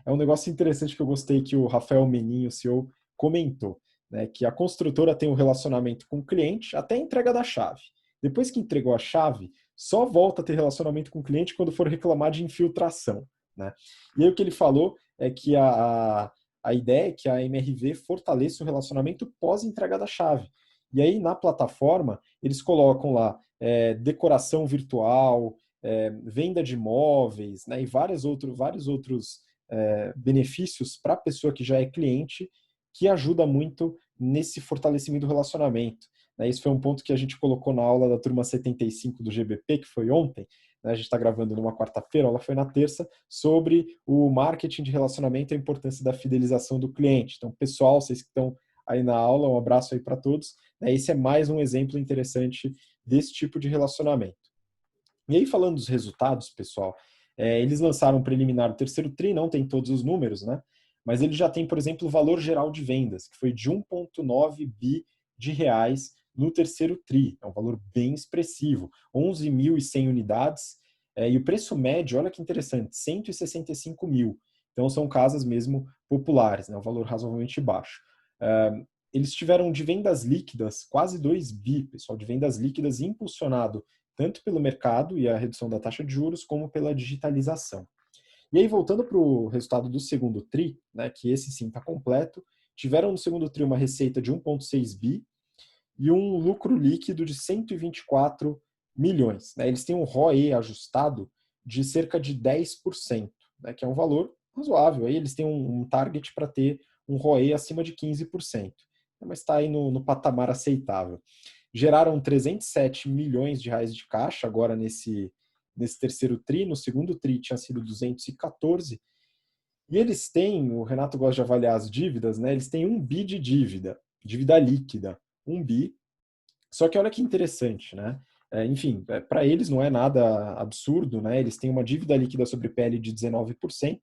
A: é um negócio interessante que eu gostei que o Rafael Menin, o CEO, comentou, né, que a construtora tem um relacionamento com o cliente até a entrega da chave. Depois que entregou a chave, só volta a ter relacionamento com o cliente quando for reclamar de infiltração, né? E aí o que ele falou é que a ideia é que a MRV fortaleça o relacionamento pós-entrega da chave. E aí, na plataforma, eles colocam lá decoração virtual, venda de imóveis, né, e vários outros benefícios para a pessoa que já é cliente, que ajuda muito nesse fortalecimento do relacionamento. Né? Isso foi um ponto que a gente colocou na aula da turma 75 do GBP, que foi ontem. Né? A gente está gravando numa quarta-feira, ela foi na terça, sobre o marketing de relacionamento e a importância da fidelização do cliente. Então, pessoal, vocês que estão aí na aula, um abraço aí para todos. Esse é mais um exemplo interessante desse tipo de relacionamento. E aí, falando dos resultados, pessoal, eles lançaram um preliminar do terceiro TRI, não tem todos os números, né? Mas ele já tem, por exemplo, o valor geral de vendas, que foi de 1,9 bi de reais no terceiro TRI. É um valor bem expressivo, 11.100 unidades. E o preço médio, olha que interessante, 165 mil. Então, são casas mesmo populares, né? Um valor razoavelmente baixo. Eles tiveram de vendas líquidas quase 2 bi, pessoal, de vendas líquidas impulsionado tanto pelo mercado e a redução da taxa de juros, como pela digitalização. E aí, voltando para o resultado do segundo TRI, né, que esse sim está completo, tiveram no segundo TRI uma receita de 1,6 bi e um lucro líquido de 124 milhões. Né? Eles têm um ROE ajustado de cerca de 10%, né, que é um valor razoável. Aí eles têm um target para ter um ROE acima de 15%, mas está aí no patamar aceitável. Geraram 307 milhões de reais de caixa agora nesse terceiro TRI. No segundo TRI tinha sido 214. E eles têm, o Renato gosta de avaliar as dívidas, né? Eles têm 1 bi de dívida líquida, 1 bi. Só que olha que interessante, né? Enfim, para eles não é nada absurdo, né? Eles têm uma dívida líquida sobre PL de 19%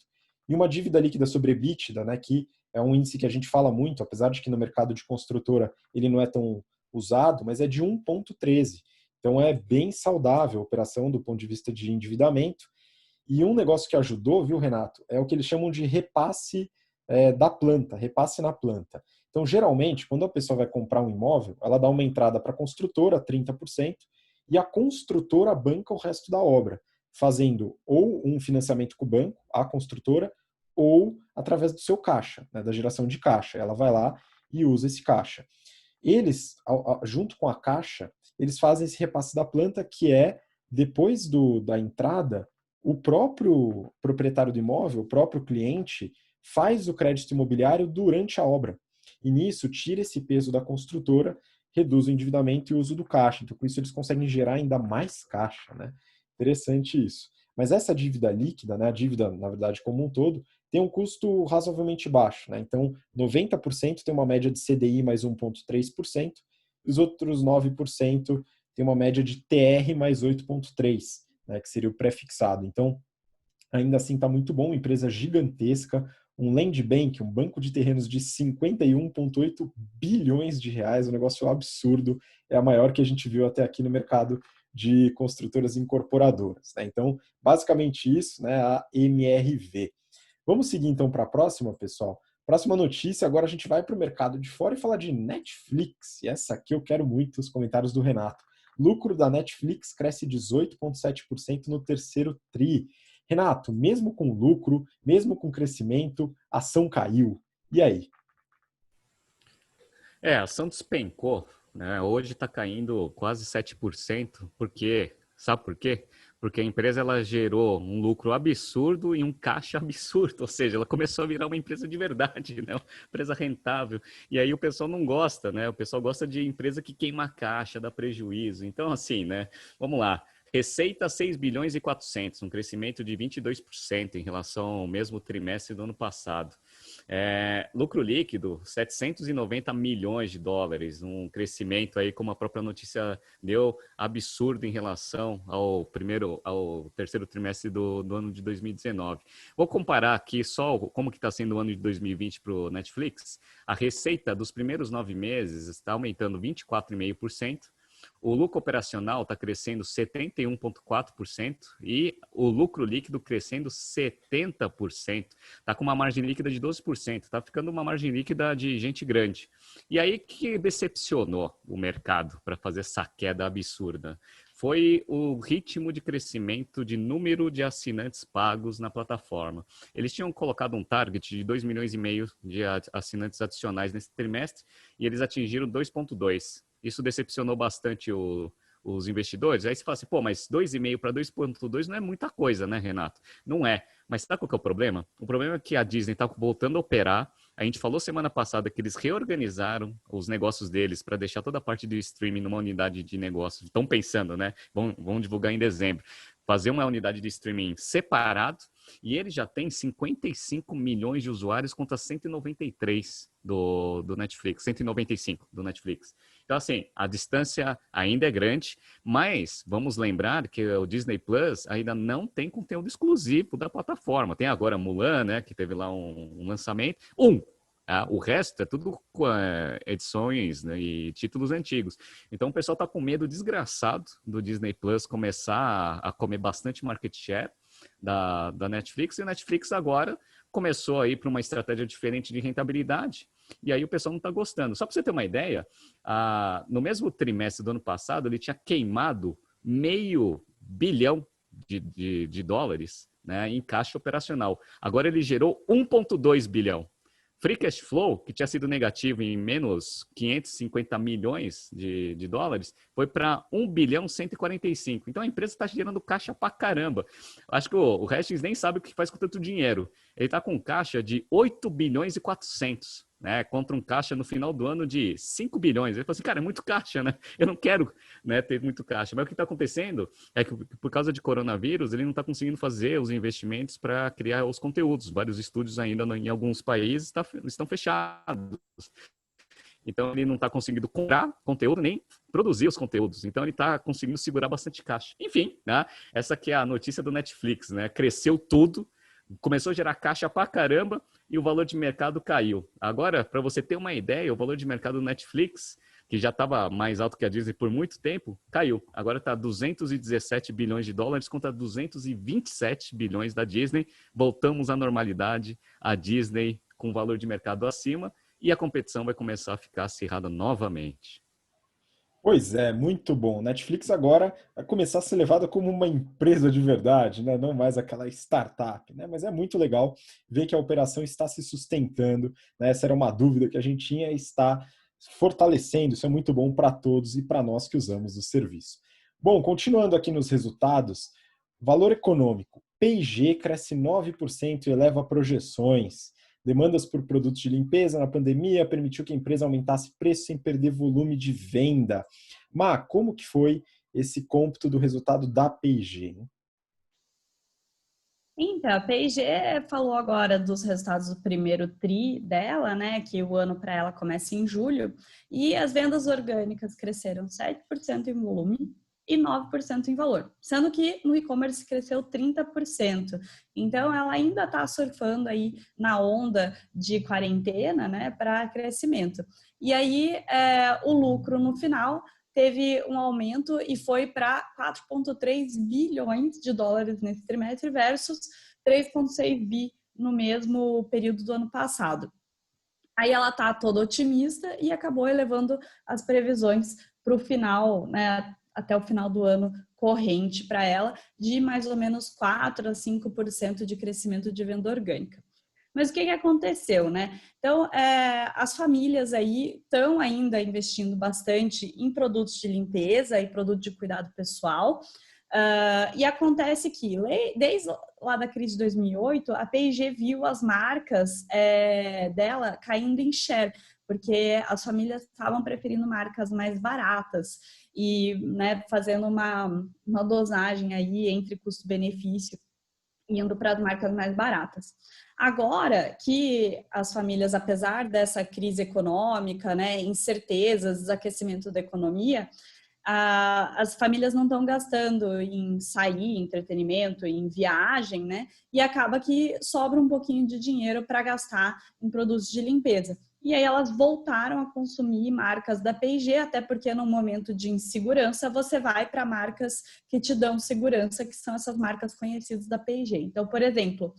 A: e uma dívida líquida sobre EBITDA, né? Que é um índice que a gente fala muito, apesar de que no mercado de construtora ele não é tão usado, mas é de 1,13. Então é bem saudável a operação do ponto de vista de endividamento. E um negócio que ajudou, viu, Renato, é o que eles chamam de repasse da planta, repasse na planta. Então, geralmente, quando a pessoa vai comprar um imóvel, ela dá uma entrada para a construtora, 30%, e a construtora banca o resto da obra, fazendo ou um financiamento com o banco, a construtora, ou através do seu caixa, né, da geração de caixa. Ela vai lá e usa esse caixa. Eles, junto com a caixa, eles fazem esse repasse da planta, que é, depois da entrada, o próprio proprietário do imóvel, o próprio cliente, faz o crédito imobiliário durante a obra. E nisso, tira esse peso da construtora, reduz o endividamento e o uso do caixa. Então, com isso, eles conseguem gerar ainda mais caixa, né? Interessante isso. Mas essa dívida líquida, né, a dívida, na verdade, como um todo, tem um custo razoavelmente baixo. Né? Então, 90% tem uma média de CDI mais 1,3%, e os outros 9% tem uma média de TR mais 8,3%, né, que seria o pré-fixado. Então, ainda assim está muito bom, empresa gigantesca, um land bank, um banco de terrenos de 51,8 bilhões de reais, um negócio absurdo, é a maior que a gente viu até aqui no mercado de construtoras incorporadoras. Né? Então, basicamente isso, né, a MRV. Vamos seguir então para a próxima, pessoal. Próxima notícia, agora a gente vai para o mercado de fora e falar de Netflix. E essa aqui eu quero muito os comentários do Renato. Lucro da Netflix cresce 18,7% no terceiro TRI. Renato, mesmo com lucro, mesmo com crescimento, a ação caiu. E aí?
C: A ação despencou, né? Hoje está caindo quase 7%, porque, sabe por quê? Porque a empresa ela gerou um lucro absurdo e um caixa absurdo, ou seja, ela começou a virar uma empresa de verdade, né? Uma empresa rentável. E aí o pessoal não gosta, né? O pessoal gosta de empresa que queima caixa, dá prejuízo. Então, assim, né? Vamos lá. Receita 6 bilhões e 400, um crescimento de 22% em relação ao mesmo trimestre do ano passado. Lucro líquido, 790 milhões de dólares, um crescimento aí, como a própria notícia deu, absurdo em relação ao terceiro trimestre do ano de 2019. Vou comparar aqui só como que está sendo o ano de 2020 para o Netflix. A receita dos primeiros 9 meses está aumentando 24,5%. O lucro operacional está crescendo 71,4% e o lucro líquido crescendo 70%. Está com uma margem líquida de 12%. Está ficando uma margem líquida de gente grande. E aí que decepcionou o mercado para fazer essa queda absurda? foi o ritmo de crescimento de número de assinantes pagos na plataforma. Eles tinham colocado um target de 2,5 milhões de assinantes adicionais nesse trimestre e eles atingiram 2,2. Isso decepcionou bastante os investidores. Aí você fala assim, pô, mas 2,5 para 2,2 não é muita coisa, né, Renato? Não é. Mas sabe qual que é o problema? O problema é que a Disney está voltando a operar. A gente falou semana passada que eles reorganizaram os negócios deles para deixar toda a parte do streaming numa unidade de negócios. Estão pensando, né? Vão divulgar em dezembro. Fazer uma unidade de streaming separado. E ele já tem 55 milhões de usuários contra 193 do Netflix. 195 do Netflix. Então, assim, a distância ainda é grande, mas vamos lembrar que o Disney Plus ainda não tem conteúdo exclusivo da plataforma. Tem agora Mulan, né, que teve lá um lançamento. O resto é tudo edições, né, e títulos antigos. Então, o pessoal está com medo desgraçado do Disney Plus começar a comer bastante market share da Netflix. E a Netflix agora começou a ir para uma estratégia diferente de rentabilidade. E aí o pessoal não está gostando. Só para você ter uma ideia, no mesmo trimestre do ano passado, ele tinha queimado $500 milhão de dólares, né, em caixa operacional. Agora ele gerou 1,2 bilhão. Free cash flow, que tinha sido negativo em menos 550 milhões de dólares, foi para 1 bilhão 145. Então a empresa está gerando caixa pra caramba. Acho que o Hastings nem sabe o que faz com tanto dinheiro. Ele está com caixa de 8 bilhões e 400, né? Contra um caixa no final do ano de 5 bilhões. Ele falou assim, cara, é muito caixa, né? Eu não quero, né, ter muito caixa. Mas o que está acontecendo é que por causa de coronavírus, ele não está conseguindo fazer os investimentos para criar os conteúdos. Vários estúdios ainda em alguns países estão fechados. Então, ele não está conseguindo comprar conteúdo nem produzir os conteúdos. Então, ele está conseguindo segurar bastante caixa. Enfim, né? Essa aqui é a notícia do Netflix, né? Cresceu tudo, começou a gerar caixa pra caramba e o valor de mercado caiu. Agora, para você ter uma ideia, o valor de mercado do Netflix, que já estava mais alto que a Disney por muito tempo, caiu. Agora está 217 bilhões de dólares contra 227 bilhões da Disney. Voltamos à normalidade, a Disney com valor de mercado acima, e a competição vai começar a ficar acirrada novamente.
A: Pois é, muito bom. Netflix agora vai começar a ser levada como uma empresa de verdade, né? Não mais aquela startup, né? Mas é muito legal ver que a operação está se sustentando, né? Essa era uma dúvida que a gente tinha e está fortalecendo. Isso é muito bom para todos e para nós que usamos o serviço. Bom, continuando aqui nos resultados, valor econômico. P&G cresce 9% e eleva projeções. Demandas por produtos de limpeza na pandemia permitiu que a empresa aumentasse preço sem perder volume de venda. Má, como que foi esse cômputo do resultado da P&G?
B: Então, a P&G falou agora dos resultados do primeiro TRI dela, né, que o ano para ela começa em julho, e as vendas orgânicas cresceram 7% em volume e 9% em valor, sendo que no e-commerce cresceu 30%. Então, ela ainda está surfando aí na onda de quarentena, né, para crescimento. E aí, o lucro no final teve um aumento e foi para 4,3 bilhões de dólares nesse trimestre versus 3,6 bi no mesmo período do ano passado. Aí ela está toda otimista e acabou elevando as previsões para o final, né, até o final do ano corrente para ela, de mais ou menos 4 a 5% de crescimento de venda orgânica. Mas o que aconteceu, né? Então, as famílias aí estão ainda investindo bastante em produtos de limpeza e produtos de cuidado pessoal. E acontece que, desde lá da crise de 2008, a P&G viu as marcas dela caindo em share, porque as famílias estavam preferindo marcas mais baratas e, né, fazendo uma dosagem aí entre custo-benefício, indo para as marcas mais baratas. Agora que as famílias, apesar dessa crise econômica, né, incertezas, desaquecimento da economia, as famílias não estão gastando em sair, entretenimento, em viagem, né? E acaba que sobra um pouquinho de dinheiro para gastar em produtos de limpeza. E aí elas voltaram a consumir marcas da P&G, até porque no momento de insegurança você vai para marcas que te dão segurança, que são essas marcas conhecidas da P&G. Então, por exemplo,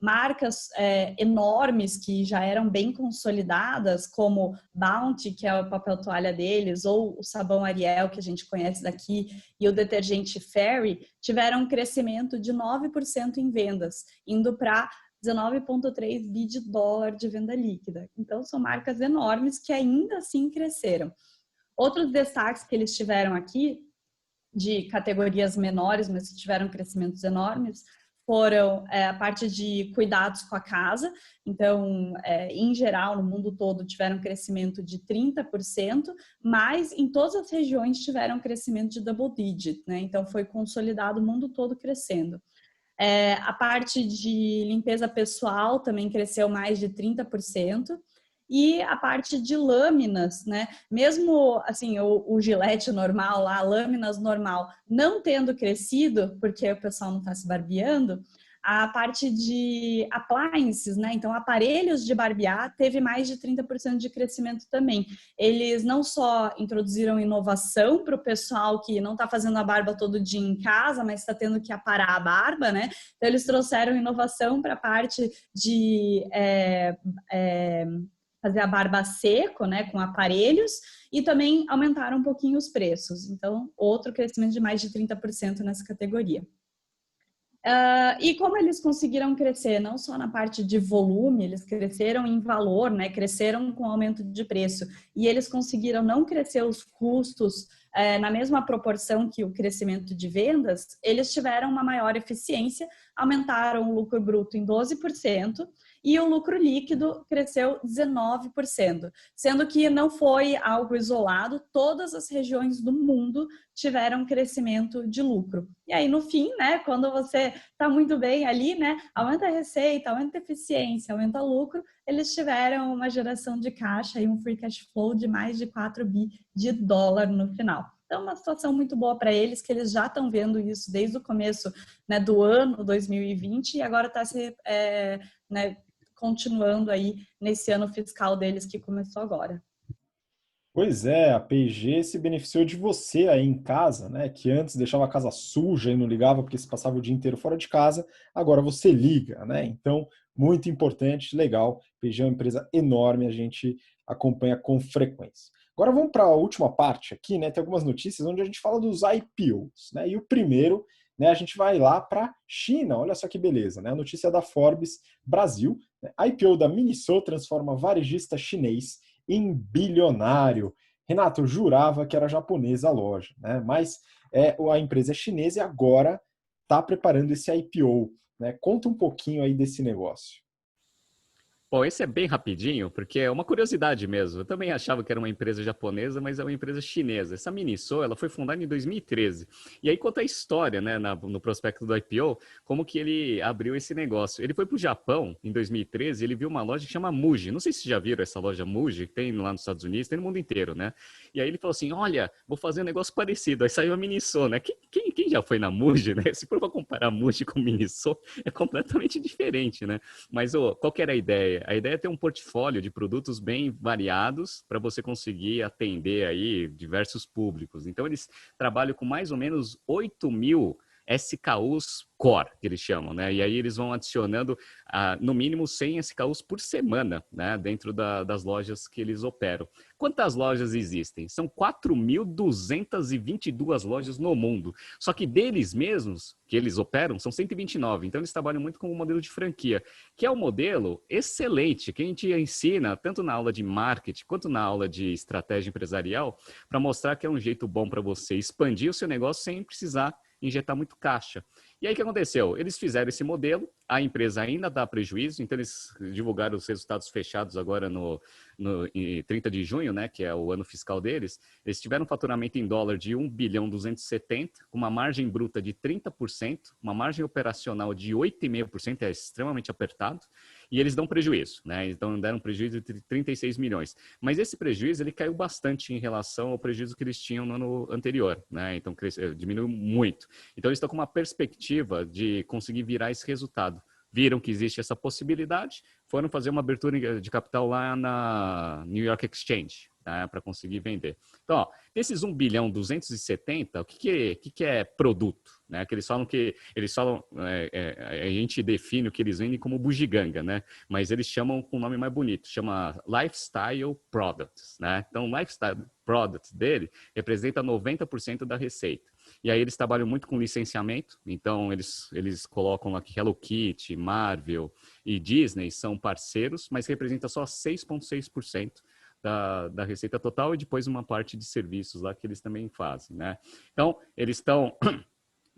B: marcas enormes que já eram bem consolidadas, como Bounty, que é o papel toalha deles, ou o sabão Ariel, que a gente conhece daqui, e o detergente Fairy, tiveram um crescimento de 9% em vendas, indo para 19,3 bi de dólar de venda líquida. Então, são marcas enormes que ainda assim cresceram. Outros destaques que eles tiveram aqui, de categorias menores, mas que tiveram crescimentos enormes, foram a parte de cuidados com a casa. Então, em geral, no mundo todo, tiveram crescimento de 30%, mas em todas as regiões tiveram crescimento de double digit, né? Então, foi consolidado o mundo todo crescendo. A parte de limpeza pessoal também cresceu mais de 30%. E a parte de lâminas, né? Mesmo assim, o Gillette normal lá, lâminas normal, não tendo crescido, porque o pessoal não está se barbeando, a parte de appliances, né? Então, aparelhos de barbear teve mais de 30% de crescimento também. Eles não só introduziram inovação para o pessoal que não está fazendo a barba todo dia em casa, mas está tendo que aparar a barba, né? Então, eles trouxeram inovação para a parte de fazer a barba a seco, né, com aparelhos, e também aumentaram um pouquinho os preços. Então, outro crescimento de mais de 30% nessa categoria. E como eles conseguiram crescer, não só na parte de volume, eles cresceram em valor, né, cresceram com aumento de preço, e eles conseguiram não crescer os custos na mesma proporção que o crescimento de vendas, eles tiveram uma maior eficiência, aumentaram o lucro bruto em 12%, e o lucro líquido cresceu 19%, sendo que não foi algo isolado, todas as regiões do mundo tiveram crescimento de lucro. E aí, no fim, né, quando você está muito bem ali, né, aumenta a receita, aumenta a eficiência, aumenta o lucro, eles tiveram uma geração de caixa e um free cash flow de mais de 4 bi de dólar no final. Então, uma situação muito boa para eles, que eles já estão vendo isso desde o começo, né, do ano 2020 e agora está se continuando aí nesse ano fiscal deles que começou agora.
A: Pois é, a P&G se beneficiou de você aí em casa, né? Que antes deixava a casa suja e não ligava porque se passava o dia inteiro fora de casa, agora você liga, né? Então, muito importante, legal. P&G é uma empresa enorme, a gente acompanha com frequência. Agora vamos para a última parte aqui, né? Tem algumas notícias onde a gente fala dos IPOs, né? E o primeiro, né, a gente vai lá para a China, olha só que beleza, né? A notícia da Forbes Brasil, né? IPO da Miniso transforma varejista chinês em bilionário. Renato, eu jurava que era japonesa a loja, né? Mas a empresa é chinesa e agora está preparando esse IPO, né? Conta um pouquinho aí desse negócio.
C: Bom, esse é bem rapidinho, porque é uma curiosidade mesmo. Eu também achava que era uma empresa japonesa, mas é uma empresa chinesa. Essa Miniso, ela foi fundada em 2013. E aí conta a história, né, no prospecto do IPO, como que ele abriu esse negócio. Ele foi para o Japão em 2013 e ele viu uma loja que chama Muji. Não sei se vocês já viram essa loja Muji, tem lá nos Estados Unidos, tem no mundo inteiro, né? E aí ele falou assim, olha, vou fazer um negócio parecido. Aí saiu a Miniso, né? Quem já foi na Muji, né? Se for para comparar Muji com Miniso, é completamente diferente, né? Mas qual que era a ideia? A ideia é ter um portfólio de produtos bem variados para você conseguir atender aí diversos públicos. Então, eles trabalham com mais ou menos 8.000 SKUs Core, que eles chamam, né? E aí eles vão adicionando, no mínimo, 100 SKUs por semana, né? Dentro das lojas que eles operam. Quantas lojas existem? São 4.222 lojas no mundo. Só que deles mesmos, que eles operam, são 129. Então, eles trabalham muito com o modelo de franquia, que é um modelo excelente, que a gente ensina tanto na aula de marketing quanto na aula de estratégia empresarial, para mostrar que é um jeito bom para você expandir o seu negócio sem precisar injetar muito caixa. E aí o que aconteceu? Eles fizeram esse modelo, a empresa ainda dá prejuízo, então eles divulgaram os resultados fechados agora em 30 de junho, né, que é o ano fiscal deles. Eles tiveram um faturamento em dólar de 1.270 bilhão, com uma margem bruta de 30%, uma margem operacional de 8,5%, é extremamente apertado, e eles dão prejuízo, né? Então deram um prejuízo de 36 milhões. Mas esse prejuízo ele caiu bastante em relação ao prejuízo que eles tinham no ano anterior, né? Então diminuiu muito. Então eles estão com uma perspectiva de conseguir virar esse resultado. Viram que existe essa possibilidade, foram fazer uma abertura de capital lá na New York Exchange, tá? Para conseguir vender. Então, ó, desses 1 bilhão 270, o que é produto? Né? Que eles falam a gente define o que eles vendem como bugiganga, né? Mas eles chamam com um nome mais bonito, chama Lifestyle Products, né? Então, o Lifestyle Products dele representa 90% da receita. E aí eles trabalham muito com licenciamento, então eles colocam aqui Hello Kitty, Marvel e Disney são parceiros, mas representa só 6,6% da receita total e depois uma parte de serviços lá que eles também fazem, né? Então, eles estão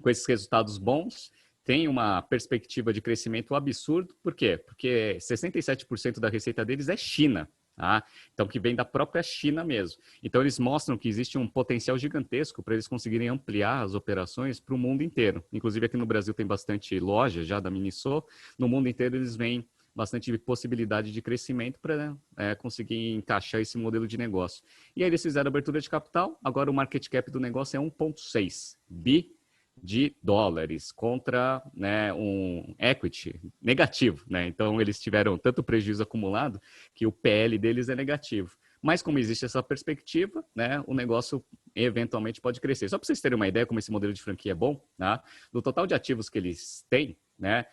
C: com esses resultados bons, tem uma perspectiva de crescimento absurdo. Por quê? Porque 67% da receita deles é China. Tá? Então, que vem da própria China mesmo. Então, eles mostram que existe um potencial gigantesco para eles conseguirem ampliar as operações para o mundo inteiro. Inclusive, aqui no Brasil tem bastante loja já da Miniso. No mundo inteiro, eles veem bastante possibilidade de crescimento para conseguir encaixar esse modelo de negócio. E aí, eles fizeram abertura de capital. Agora, o market cap do negócio é 1,6 bi de dólares contra, né, um equity negativo, né? Então eles tiveram tanto prejuízo acumulado que o PL deles é negativo. Mas como existe essa perspectiva, né, o negócio eventualmente pode crescer. Só para vocês terem uma ideia como esse modelo de franquia é bom, tá? Do total de ativos que eles têm, né,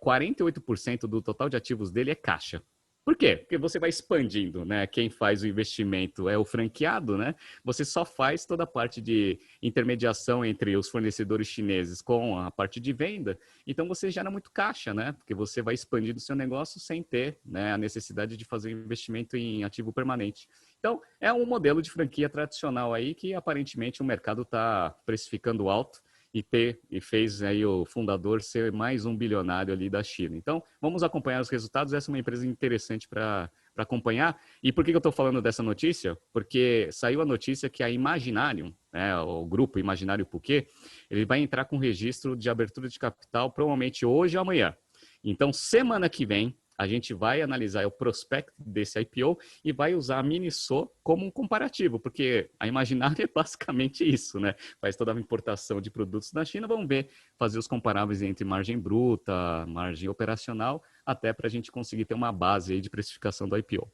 C: 48% do total de ativos dele é caixa. Por quê? Porque você vai expandindo, né? Quem faz o investimento é o franqueado, né? Você só faz toda a parte de intermediação entre os fornecedores chineses com a parte de venda. Então, você gera muito caixa, né? Porque você vai expandindo o seu negócio sem ter, né, a necessidade de fazer investimento em ativo permanente. Então, é um modelo de franquia tradicional aí que, aparentemente, o mercado está precificando alto e fez aí o fundador ser mais um bilionário ali da China. Então, vamos acompanhar os resultados. Essa é uma empresa interessante para acompanhar. E por que eu estou falando dessa notícia? Porque saiu a notícia que a Imaginarium, né, o grupo Imaginário Phuket, ele vai entrar com registro de abertura de capital provavelmente hoje ou amanhã. Então, semana que vem, a gente vai analisar o prospecto desse IPO e vai usar a Miniso como um comparativo, porque a Imaginário é basicamente isso, né? Faz toda a importação de produtos da China, vamos ver, fazer os comparáveis entre margem bruta, margem operacional, até para a gente conseguir ter uma base aí de precificação do IPO.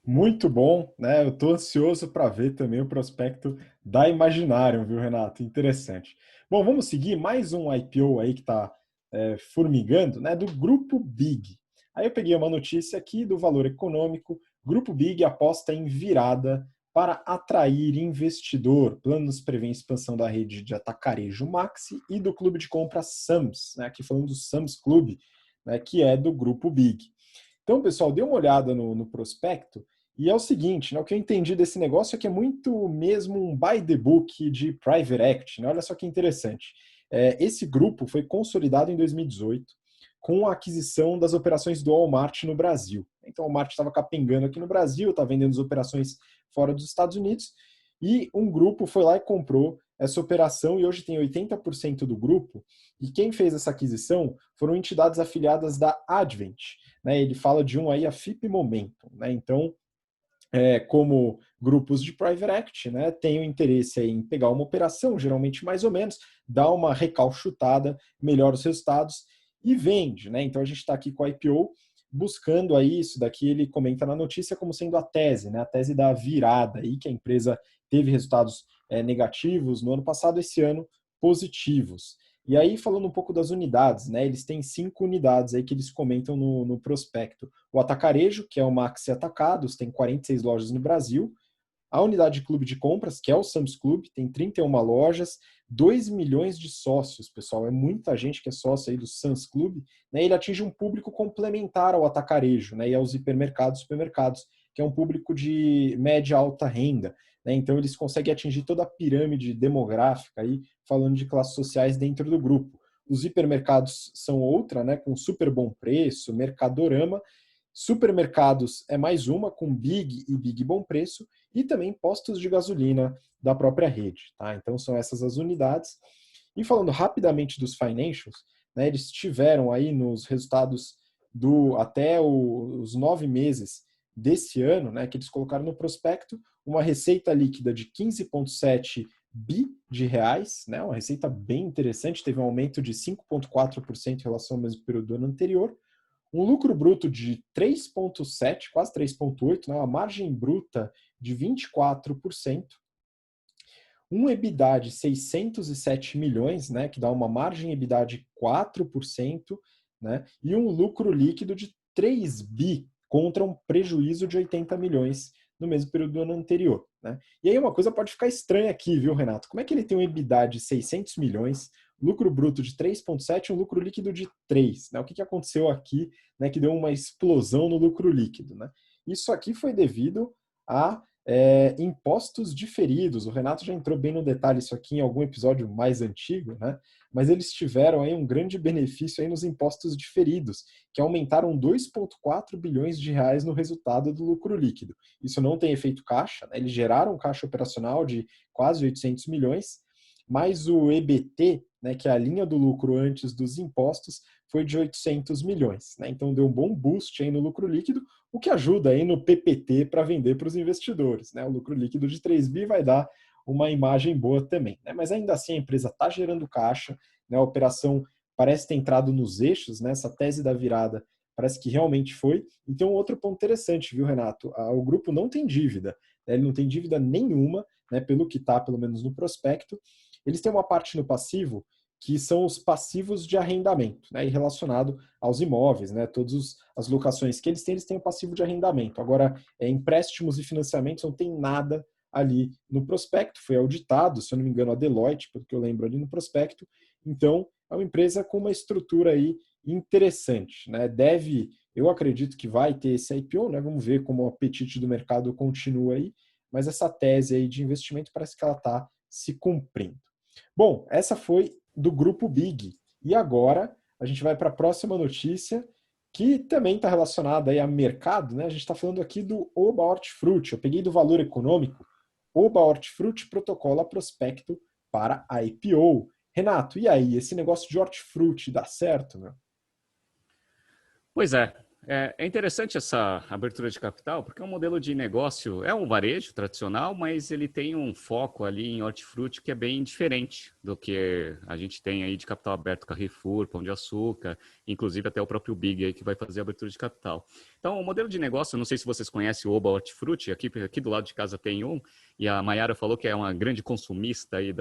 A: Muito bom, né? Eu estou ansioso para ver também o prospecto da Imaginarium, viu, Renato? Interessante. Bom, vamos seguir mais um IPO aí que está formigando, né? Do Grupo Big. Aí eu peguei uma notícia aqui do Valor Econômico. Grupo Big aposta em virada para atrair investidor. Planos prevêem expansão da rede de atacarejo Maxi e do clube de compras Sam's, né? Aqui falando do Sam's Club, né? Que é do Grupo Big. Então, pessoal, dê uma olhada no prospecto e é o seguinte, né, o que eu entendi desse negócio é que é muito mesmo um by the book de private equity. Né? Olha só que interessante. Esse grupo foi consolidado em 2018 com a aquisição das operações do Walmart no Brasil. Então, o Walmart estava capengando aqui no Brasil, está vendendo as operações fora dos Estados Unidos, e um grupo foi lá e comprou essa operação e hoje tem 80% do grupo. E quem fez essa aquisição foram entidades afiliadas da Advent. Né? Ele fala de um aí, a FIP Momentum. Né? Então, como grupos de private equity, né, tem o interesse em pegar uma operação, geralmente mais ou menos, dar uma recalchutada, melhora os resultados e vende. Né? Então a gente está aqui com a IPO buscando aí isso daqui, ele comenta na notícia como sendo a tese, né, a tese da virada, aí, que a empresa teve resultados negativos no ano passado, esse ano positivos. E aí, falando um pouco das unidades, né? Eles têm 5 unidades aí que eles comentam no prospecto. O Atacarejo, que é o Maxi Atacados, tem 46 lojas no Brasil. A unidade de clube de compras, que é o Sam's Club, tem 31 lojas, 2 milhões de sócios, pessoal. É muita gente que é sócio aí do Sam's Club. Né? Ele atinge um público complementar ao Atacarejo, né? E aos hipermercados, supermercados, que é um público de média e alta renda. Né? Então, eles conseguem atingir toda a pirâmide demográfica, aí, falando de classes sociais dentro do grupo. Os hipermercados são outra, né? Com super bom preço, Mercadorama. Supermercados é mais uma, com Big e Big Bom Preço, e também postos de gasolina da própria rede. Tá? Então, são essas as unidades. E falando rapidamente dos financials, né, eles tiveram aí nos resultados até os 9 meses desse ano, né, que eles colocaram no prospecto, uma receita líquida de 15,7 bi de reais, né, uma receita bem interessante, teve um aumento de 5,4% em relação ao mesmo período do ano anterior, um lucro bruto de 3,7, quase 3,8, né, uma margem bruta de 24%, um EBITDA de 607 milhões, né, que dá uma margem EBITDA de 4%, né, e um lucro líquido de 3 bi contra um prejuízo de 80 milhões no mesmo período do ano anterior. Né? E aí uma coisa pode ficar estranha aqui, viu, Renato? Como é que ele tem um EBITDA de 600 milhões, lucro bruto de 3,7 e um lucro líquido de 3? Né? O que aconteceu aqui, né, que deu uma explosão no lucro líquido? Né? Isso aqui foi devido a impostos diferidos. O Renato já entrou bem no detalhe isso aqui em algum episódio mais antigo, né? Mas eles tiveram aí um grande benefício aí nos impostos diferidos, que aumentaram 2,4 bilhões de reais no resultado do lucro líquido. Isso não tem efeito caixa, né? Eles geraram um caixa operacional de quase 800 milhões, mas o EBT, né, que é a linha do lucro antes dos impostos, foi de 800 milhões. Né? Então deu um bom boost aí no lucro líquido, o que ajuda aí no PPT para vender para os investidores. Né? O lucro líquido de 3 bi vai dar uma imagem boa também. Né? Mas ainda assim a empresa está gerando caixa, né? A operação parece ter entrado nos eixos, né? Essa tese da virada parece que realmente foi. E tem um outro ponto interessante, viu, Renato? O grupo não tem dívida, né? Ele não tem dívida nenhuma, né? Pelo que está, pelo menos no prospecto. Eles têm uma parte no passivo que são os passivos de arrendamento, né, e relacionado aos imóveis, né, todas as locações que eles têm o passivo de arrendamento. Agora, empréstimos e financiamentos não tem nada ali no prospecto, foi auditado, se eu não me engano, a Deloitte, pelo que eu lembro ali no prospecto. Então, é uma empresa com uma estrutura aí interessante, né, eu acredito que vai ter esse IPO, né, vamos ver como o apetite do mercado continua aí, mas essa tese aí de investimento parece que ela está se cumprindo. Bom, essa foi do grupo Big. E agora a gente vai para a próxima notícia, que também está relacionada aí a mercado, né? A gente está falando aqui do Oba Hortifruti. Eu peguei do Valor Econômico. Oba Hortifruti protocola prospecto para IPO. Renato, e aí? Esse negócio de hortifruti dá certo, né?
C: Pois é. É interessante essa abertura de capital, porque é um modelo de negócio, é um varejo tradicional, mas ele tem um foco ali em hortifruti que é bem diferente do que a gente tem aí de capital aberto, Carrefour, Pão de Açúcar, inclusive até o próprio Big aí que vai fazer a abertura de capital. Então, o modelo de negócio, não sei se vocês conhecem o Oba Hortifruti, aqui do lado de casa tem um, e a Mayara falou que é uma grande consumista aí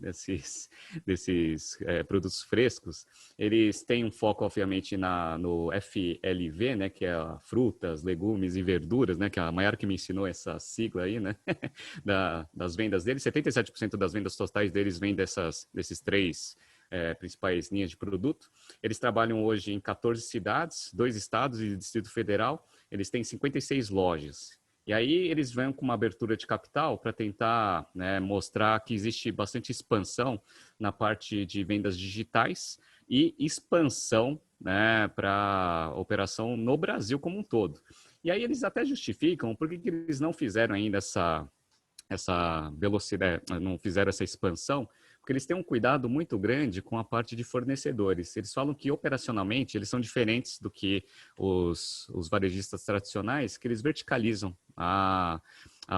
C: desses produtos frescos. Eles têm um foco, obviamente, no FLV, né, que é frutas, legumes e verduras, né, que é a Mayara que me ensinou essa sigla aí, né, das vendas deles. 77% das vendas totais deles vêm desses três principais linhas de produto. Eles trabalham hoje em 14 cidades, 2 estados e Distrito Federal. Eles têm 56 lojas. E aí eles vêm com uma abertura de capital para tentar, né, mostrar que existe bastante expansão na parte de vendas digitais e expansão, né, para operação no Brasil como um todo. E aí eles até justificam por que eles não fizeram ainda essa velocidade, não fizeram essa expansão, porque eles têm um cuidado muito grande com a parte de fornecedores. Eles falam que operacionalmente eles são diferentes do que os varejistas tradicionais, que eles verticalizam a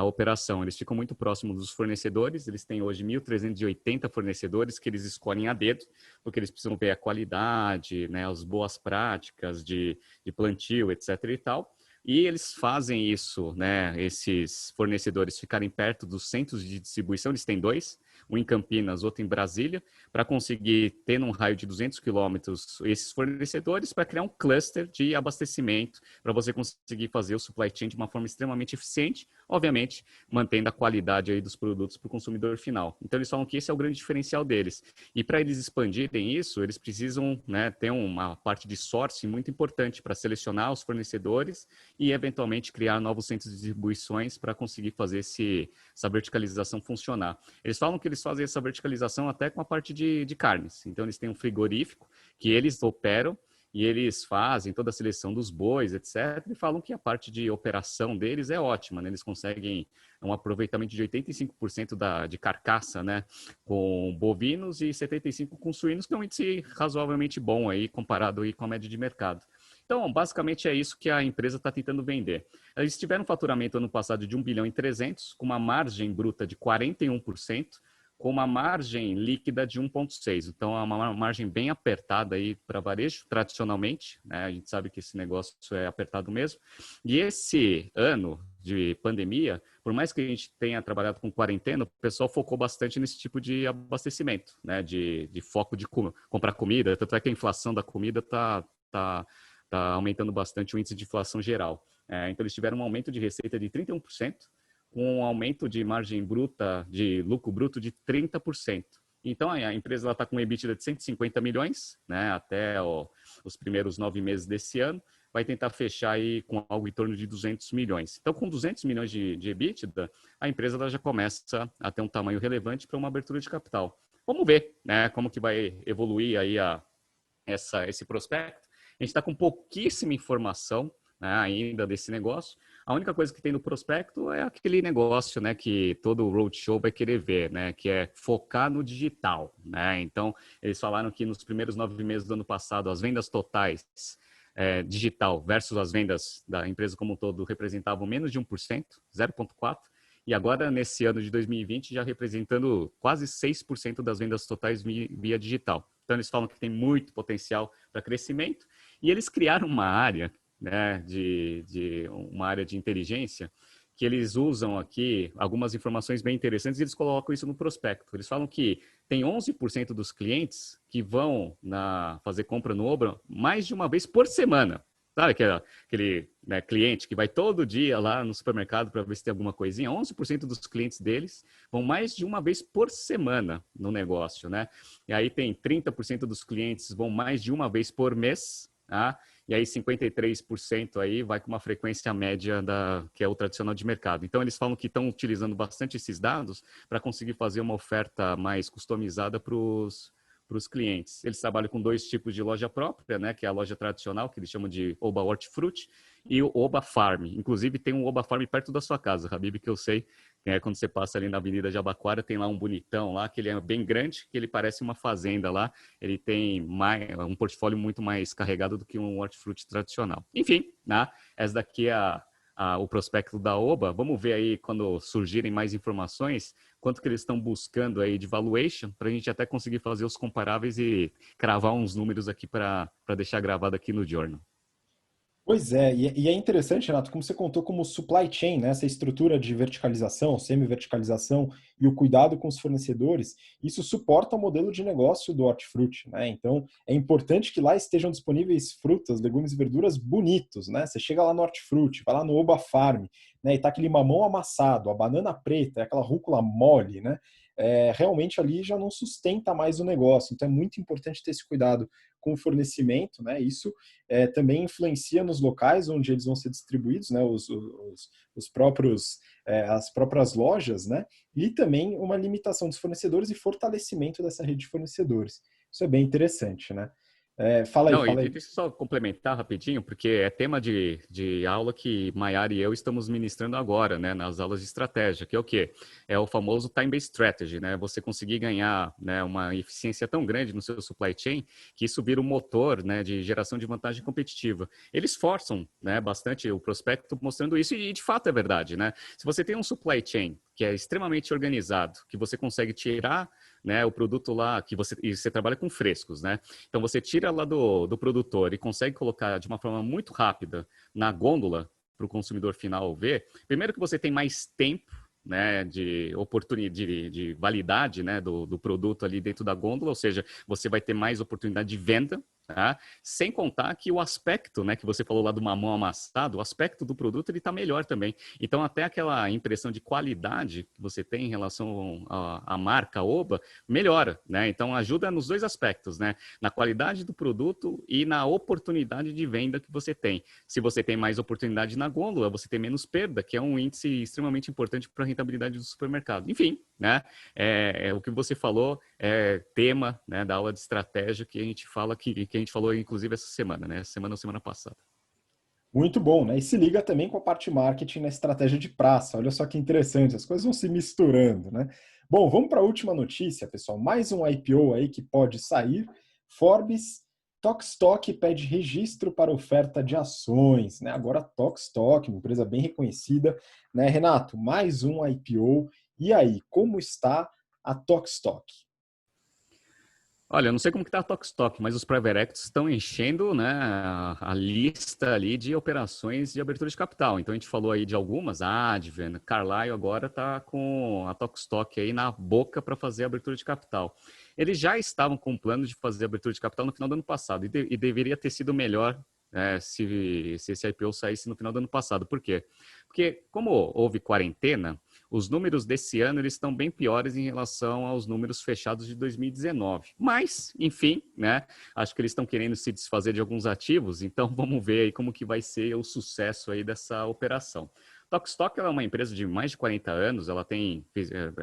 C: operação. Eles ficam muito próximos dos fornecedores. Eles têm hoje 1.380 fornecedores que eles escolhem a dedo, porque eles precisam ver a qualidade, né, as boas práticas de plantio, etc. e tal. E eles fazem isso, né, esses fornecedores ficarem perto dos centros de distribuição. Eles têm 2, um em Campinas, outro em Brasília, para conseguir ter num raio de 200 quilômetros esses fornecedores para criar um cluster de abastecimento, para você conseguir fazer o supply chain de uma forma extremamente eficiente, obviamente mantendo a qualidade aí dos produtos para o consumidor final. Então eles falam que esse é o grande diferencial deles. E para eles expandirem isso, eles precisam, né, ter uma parte de sourcing muito importante para selecionar os fornecedores e, eventualmente, criar novos centros de distribuições para conseguir fazer essa verticalização funcionar. Eles falam que eles fazem essa verticalização até com a parte de carnes. Então, eles têm um frigorífico que eles operam e eles fazem toda a seleção dos bois, etc. E falam que a parte de operação deles é ótima, né? Eles conseguem um aproveitamento de 85% de carcaça, né, com bovinos e 75% com suínos, que é um índice razoavelmente bom aí, comparado aí com a média de mercado. Então, basicamente é isso que a empresa está tentando vender. Eles tiveram um faturamento ano passado de 1 bilhão e 300, com uma margem bruta de 41%, com uma margem líquida de 1,6. Então, é uma margem bem apertada aí para varejo, tradicionalmente, né? A gente sabe que esse negócio é apertado mesmo. E esse ano de pandemia, por mais que a gente tenha trabalhado com quarentena, o pessoal focou bastante nesse tipo de abastecimento, né? De foco de comprar comida. Tanto é que a inflação da comida está aumentando bastante o índice de inflação geral. Então, eles tiveram um aumento de receita de 31%, com um aumento de margem bruta, de lucro bruto de 30%. Então, a empresa está com um EBITDA de 150 milhões, né, até os primeiros 9 meses desse ano, vai tentar fechar aí com algo em torno de 200 milhões. Então, com 200 milhões de EBITDA, a empresa ela já começa a ter um tamanho relevante para uma abertura de capital. Vamos ver, né, como que vai evoluir aí esse prospecto. A gente está com pouquíssima informação, né, ainda desse negócio. A única coisa que tem no prospecto é aquele negócio, né, que todo roadshow vai querer ver, né, que é focar no digital, né? Então, eles falaram que nos primeiros 9 meses do ano passado, as vendas totais digital versus as vendas da empresa como um todo representavam menos de 1%, 0,4%, e agora, nesse ano de 2020, já representando quase 6% das vendas totais via digital. Então, eles falam que tem muito potencial para crescimento, e eles criaram uma área, né, uma área de inteligência, que eles usam aqui algumas informações bem interessantes e eles colocam isso no prospecto. Eles falam que tem 11% dos clientes que vão fazer compra no Oba mais de uma vez por semana. Sabe aquele né, cliente que vai todo dia lá no supermercado para ver se tem alguma coisinha? 11% dos clientes deles vão mais de uma vez por semana no negócio, né? E aí tem 30% dos clientes vão mais de uma vez por mês, tá? E aí 53% aí vai com uma frequência média que é o tradicional de mercado. Então, eles falam que estão utilizando bastante esses dados para conseguir fazer uma oferta mais customizada para os clientes. Eles trabalham com 2 tipos de loja própria, né, que é a loja tradicional, que eles chamam de Oba Hortifruti, e o Oba Farm. Inclusive, tem um Oba Farm perto da sua casa, Habib, que eu sei, quando você passa ali na Avenida Jabaquara, tem lá um bonitão lá, que ele é bem grande, que ele parece uma fazenda lá. Ele tem um portfólio muito mais carregado do que um hortifruti tradicional. Enfim, né, essa daqui é o prospecto da Oba. Vamos ver aí, quando surgirem mais informações, quanto que eles estão buscando aí de valuation, para a gente até conseguir fazer os comparáveis e cravar uns números aqui para deixar gravado aqui no Journal.
A: Pois é, e é interessante, Renato, como você contou como supply chain, né, essa estrutura de verticalização, semi-verticalização e o cuidado com os fornecedores, isso suporta o modelo de negócio do Hortifruti, né? Então, é importante que lá estejam disponíveis frutas, legumes e verduras bonitos, né? Você chega lá no Hortifruti, vai lá no Oba Farm, né, e tá aquele mamão amassado, a banana preta, aquela rúcula mole, né? Realmente ali já não sustenta mais o negócio. Então, é muito importante ter esse cuidado com o fornecimento, né? Isso também influencia nos locais onde eles vão ser distribuídos, né? Os próprios, as próprias lojas, né? E também uma limitação dos fornecedores e fortalecimento dessa rede de fornecedores. Isso é bem interessante, né? Fala aí,
C: Não,
A: fala
C: e
A: aí.
C: deixa eu só complementar rapidinho, porque é tema de aula que Maiara e eu estamos ministrando agora, né, nas aulas de estratégia, que é o quê? É o famoso time-based strategy, né? Você conseguir ganhar, né, uma eficiência tão grande no seu supply chain que isso vira um motor, né, de geração de vantagem competitiva. Eles forçam, né, bastante o prospecto mostrando isso e de fato é verdade, né? Se você tem um supply chain que é extremamente organizado, que você consegue tirar, né, o produto lá, e você trabalha com frescos, né? Então você tira lá do produtor e consegue colocar de uma forma muito rápida na gôndola para o consumidor final ver. Primeiro que você tem mais tempo, né, de oportunidade, de validade, né, do produto ali dentro da gôndola, ou seja, você vai ter mais oportunidade de venda. Tá? Sem contar que o aspecto, né, que você falou lá do mamão amassado, o aspecto do produto ele está melhor também. Então, até aquela impressão de qualidade que você tem em relação à marca Oba melhora, né? Então, ajuda nos 2 aspectos, né? Na qualidade do produto e na oportunidade de venda que você tem. Se você tem mais oportunidade na gôndola, você tem menos perda, que é um índice extremamente importante para a rentabilidade do supermercado. Enfim, né? O que você falou é tema, né, da aula de estratégia que a gente fala que a gente falou inclusive essa semana, né? Semana ou semana passada.
A: Muito bom, né? E se liga também com a parte marketing na estratégia de praça. Olha só que interessante, as coisas vão se misturando, né? Bom, vamos para a última notícia, pessoal. Mais um IPO aí que pode sair. Forbes, Tokstok pede registro para oferta de ações, né? Agora Tokstok, uma empresa bem reconhecida, né? Renato, mais um IPO. E aí, como está a Tokstok?
C: Olha, eu não sei como que está a Tokstok, mas os private equities estão enchendo, né, a lista ali de operações de abertura de capital. Então a gente falou aí de algumas, a Advent, Carlyle agora está com a Tokstok aí na boca para fazer a abertura de capital. Eles já estavam com o plano de fazer a abertura de capital no final do ano passado e deveria ter sido melhor se esse IPO saísse no final do ano passado. Por quê? Porque como houve quarentena, os números desse ano eles estão bem piores em relação aos números fechados de 2019. Mas, enfim, né? Acho que eles estão querendo se desfazer de alguns ativos, então vamos ver aí como que vai ser o sucesso aí dessa operação. Tokstok é uma empresa de mais de 40 anos, ela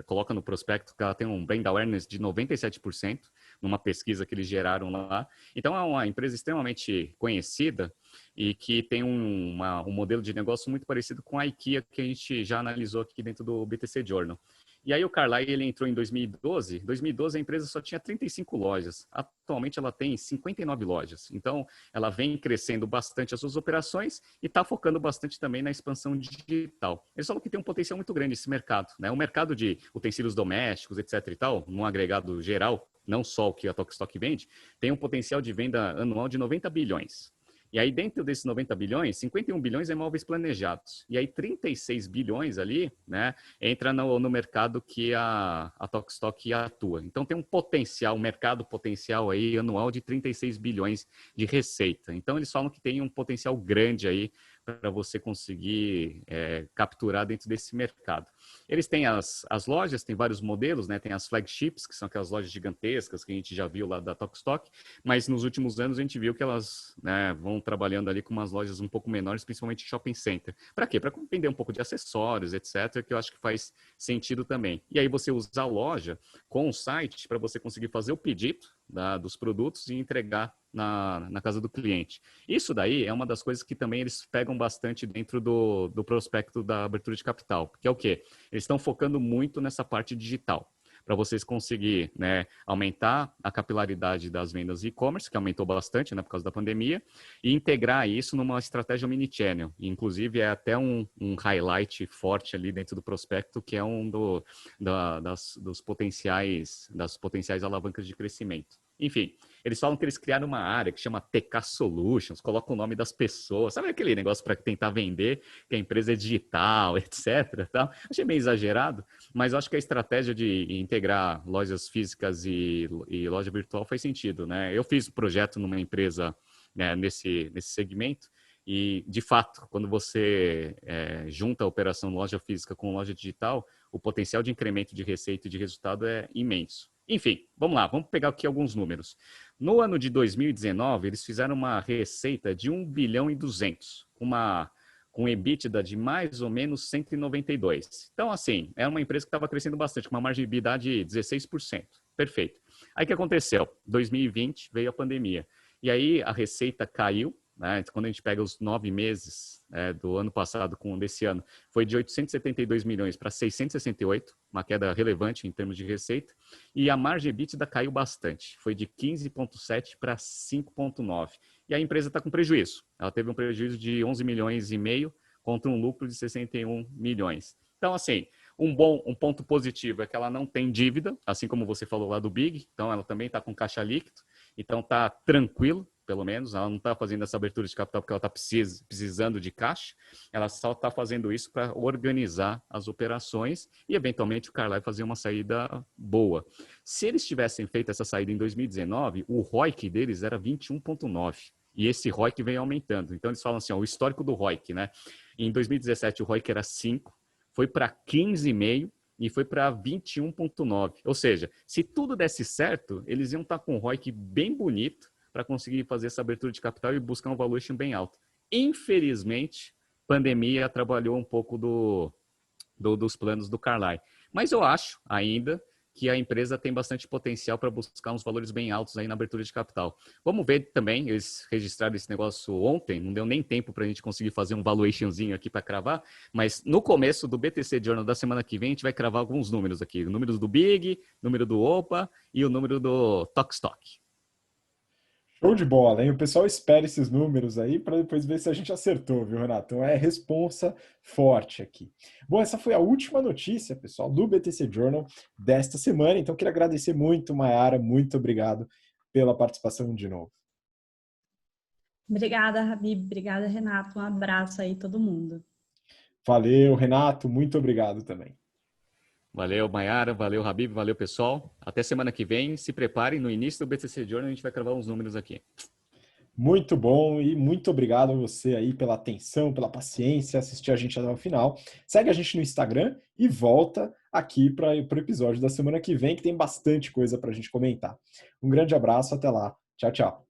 C: coloca no prospecto que ela tem um brand awareness de 97%, numa pesquisa que eles geraram lá. Então é uma empresa extremamente conhecida e que tem um modelo de negócio muito parecido com a IKEA, que a gente já analisou aqui dentro do BTC Journal. E aí o Carlyle ele entrou em 2012. Em 2012 a empresa só tinha 35 lojas. Atualmente ela tem 59 lojas. Então ela vem crescendo bastante as suas operações e está focando bastante também na expansão digital. Eles falam que tem um potencial muito grande esse mercado, né? O mercado de utensílios domésticos, etc. e tal, num agregado geral, não só o que a Tokstok vende, tem um potencial de venda anual de 90 bilhões. E aí, dentro desses 90 bilhões, 51 bilhões é imóveis planejados. E aí, 36 bilhões ali, né, entra no mercado que a Tokstok atua. Então, tem um potencial, um mercado potencial aí anual de 36 bilhões de receita. Então, eles falam que tem um potencial grande aí para você conseguir capturar dentro desse mercado. Eles têm as lojas, tem vários modelos, né? Tem as flagships, que são aquelas lojas gigantescas que a gente já viu lá da Tokstok, mas nos últimos anos a gente viu que elas, né, vão trabalhando ali com umas lojas um pouco menores, principalmente shopping center. Para quê? Para vender um pouco de acessórios, etc., que eu acho que faz sentido também. E aí você usa a loja com o site para você conseguir fazer o pedido dos produtos e entregar na casa do cliente. Isso daí é uma das coisas que também eles pegam bastante dentro do prospecto da abertura de capital, porque é o quê? Eles estão focando muito nessa parte digital, para vocês conseguir, né, aumentar a capilaridade das vendas e-commerce, que aumentou bastante, né, por causa da pandemia, e integrar isso numa estratégia omnichannel. Inclusive, é até um highlight forte ali dentro do prospecto, que é das potenciais alavancas de crescimento. Enfim, eles falam que eles criaram uma área que chama TK Solutions, colocam o nome das pessoas, sabe aquele negócio para tentar vender que a empresa é digital, etc. Tá? Achei meio exagerado, mas eu acho que a estratégia de integrar lojas físicas e loja virtual faz sentido, né? Eu fiz um projeto numa empresa, né, nesse segmento e, de fato, quando você junta a operação loja física com loja digital, o potencial de incremento de receita e de resultado é imenso. Enfim, vamos lá, vamos pegar aqui alguns números. No ano de 2019, eles fizeram uma receita de 1 bilhão e 200, com EBITDA de mais ou menos 192. Então, assim, é uma empresa que estava crescendo bastante, com uma margem de EBITDA de 16%. Perfeito. Aí o que aconteceu? 2020 veio a pandemia. E aí a receita caiu, né? Quando a gente pega os 9 meses do ano passado com o desse ano, foi de 872 milhões para 668, uma queda relevante em termos de receita. E a margem EBITDA caiu bastante, foi de 15,7 para 5,9. E a empresa está com prejuízo. Ela teve um prejuízo de 11 milhões e meio contra um lucro de 61 milhões. Então, assim, um ponto positivo é que ela não tem dívida, assim como você falou lá do Big, então ela também está com caixa líquido, então está tranquilo, pelo menos, ela não está fazendo essa abertura de capital porque ela está precisando de caixa, ela só está fazendo isso para organizar as operações e, eventualmente, o Carlyle fazer uma saída boa. Se eles tivessem feito essa saída em 2019, o ROIC deles era 21,9%. E esse ROIC vem aumentando. Então, eles falam assim, ó, o histórico do ROIC, né? Em 2017, o ROIC era 5%, foi para 15,5% e foi para 21,9%. Ou seja, se tudo desse certo, eles iam estar com um ROIC bem bonito para conseguir fazer essa abertura de capital e buscar um valuation bem alto. Infelizmente, a pandemia atrapalhou um pouco dos planos do Carlyle. Mas eu acho ainda que a empresa tem bastante potencial para buscar uns valores bem altos aí na abertura de capital. Vamos ver também, eles registraram esse negócio ontem, não deu nem tempo para a gente conseguir fazer um valuationzinho aqui para cravar, mas no começo do BTC Journal da semana que vem, a gente vai cravar alguns números aqui, números do Big, número do OPA e o número do Tokstok.
A: Show de bola, hein? O pessoal espera esses números aí para depois ver se a gente acertou, viu, Renato? Então é responsa forte aqui. Bom, essa foi a última notícia, pessoal, do BTC Journal desta semana. Então queria agradecer muito, Mayara, muito obrigado pela participação de novo.
B: Obrigada, Habib. Obrigada, Renato. Um abraço aí, todo mundo.
A: Valeu, Renato. Muito obrigado também.
C: Valeu, Mayara. Valeu, Habib. Valeu, pessoal. Até semana que vem. Se preparem. No início do BTC Journal, a gente vai cravar uns números aqui.
A: Muito bom e muito obrigado a você aí pela atenção, pela paciência, assistir a gente até o final. Segue a gente no Instagram e volta aqui para o episódio da semana que vem, que tem bastante coisa para a gente comentar. Um grande abraço, até lá. Tchau, tchau.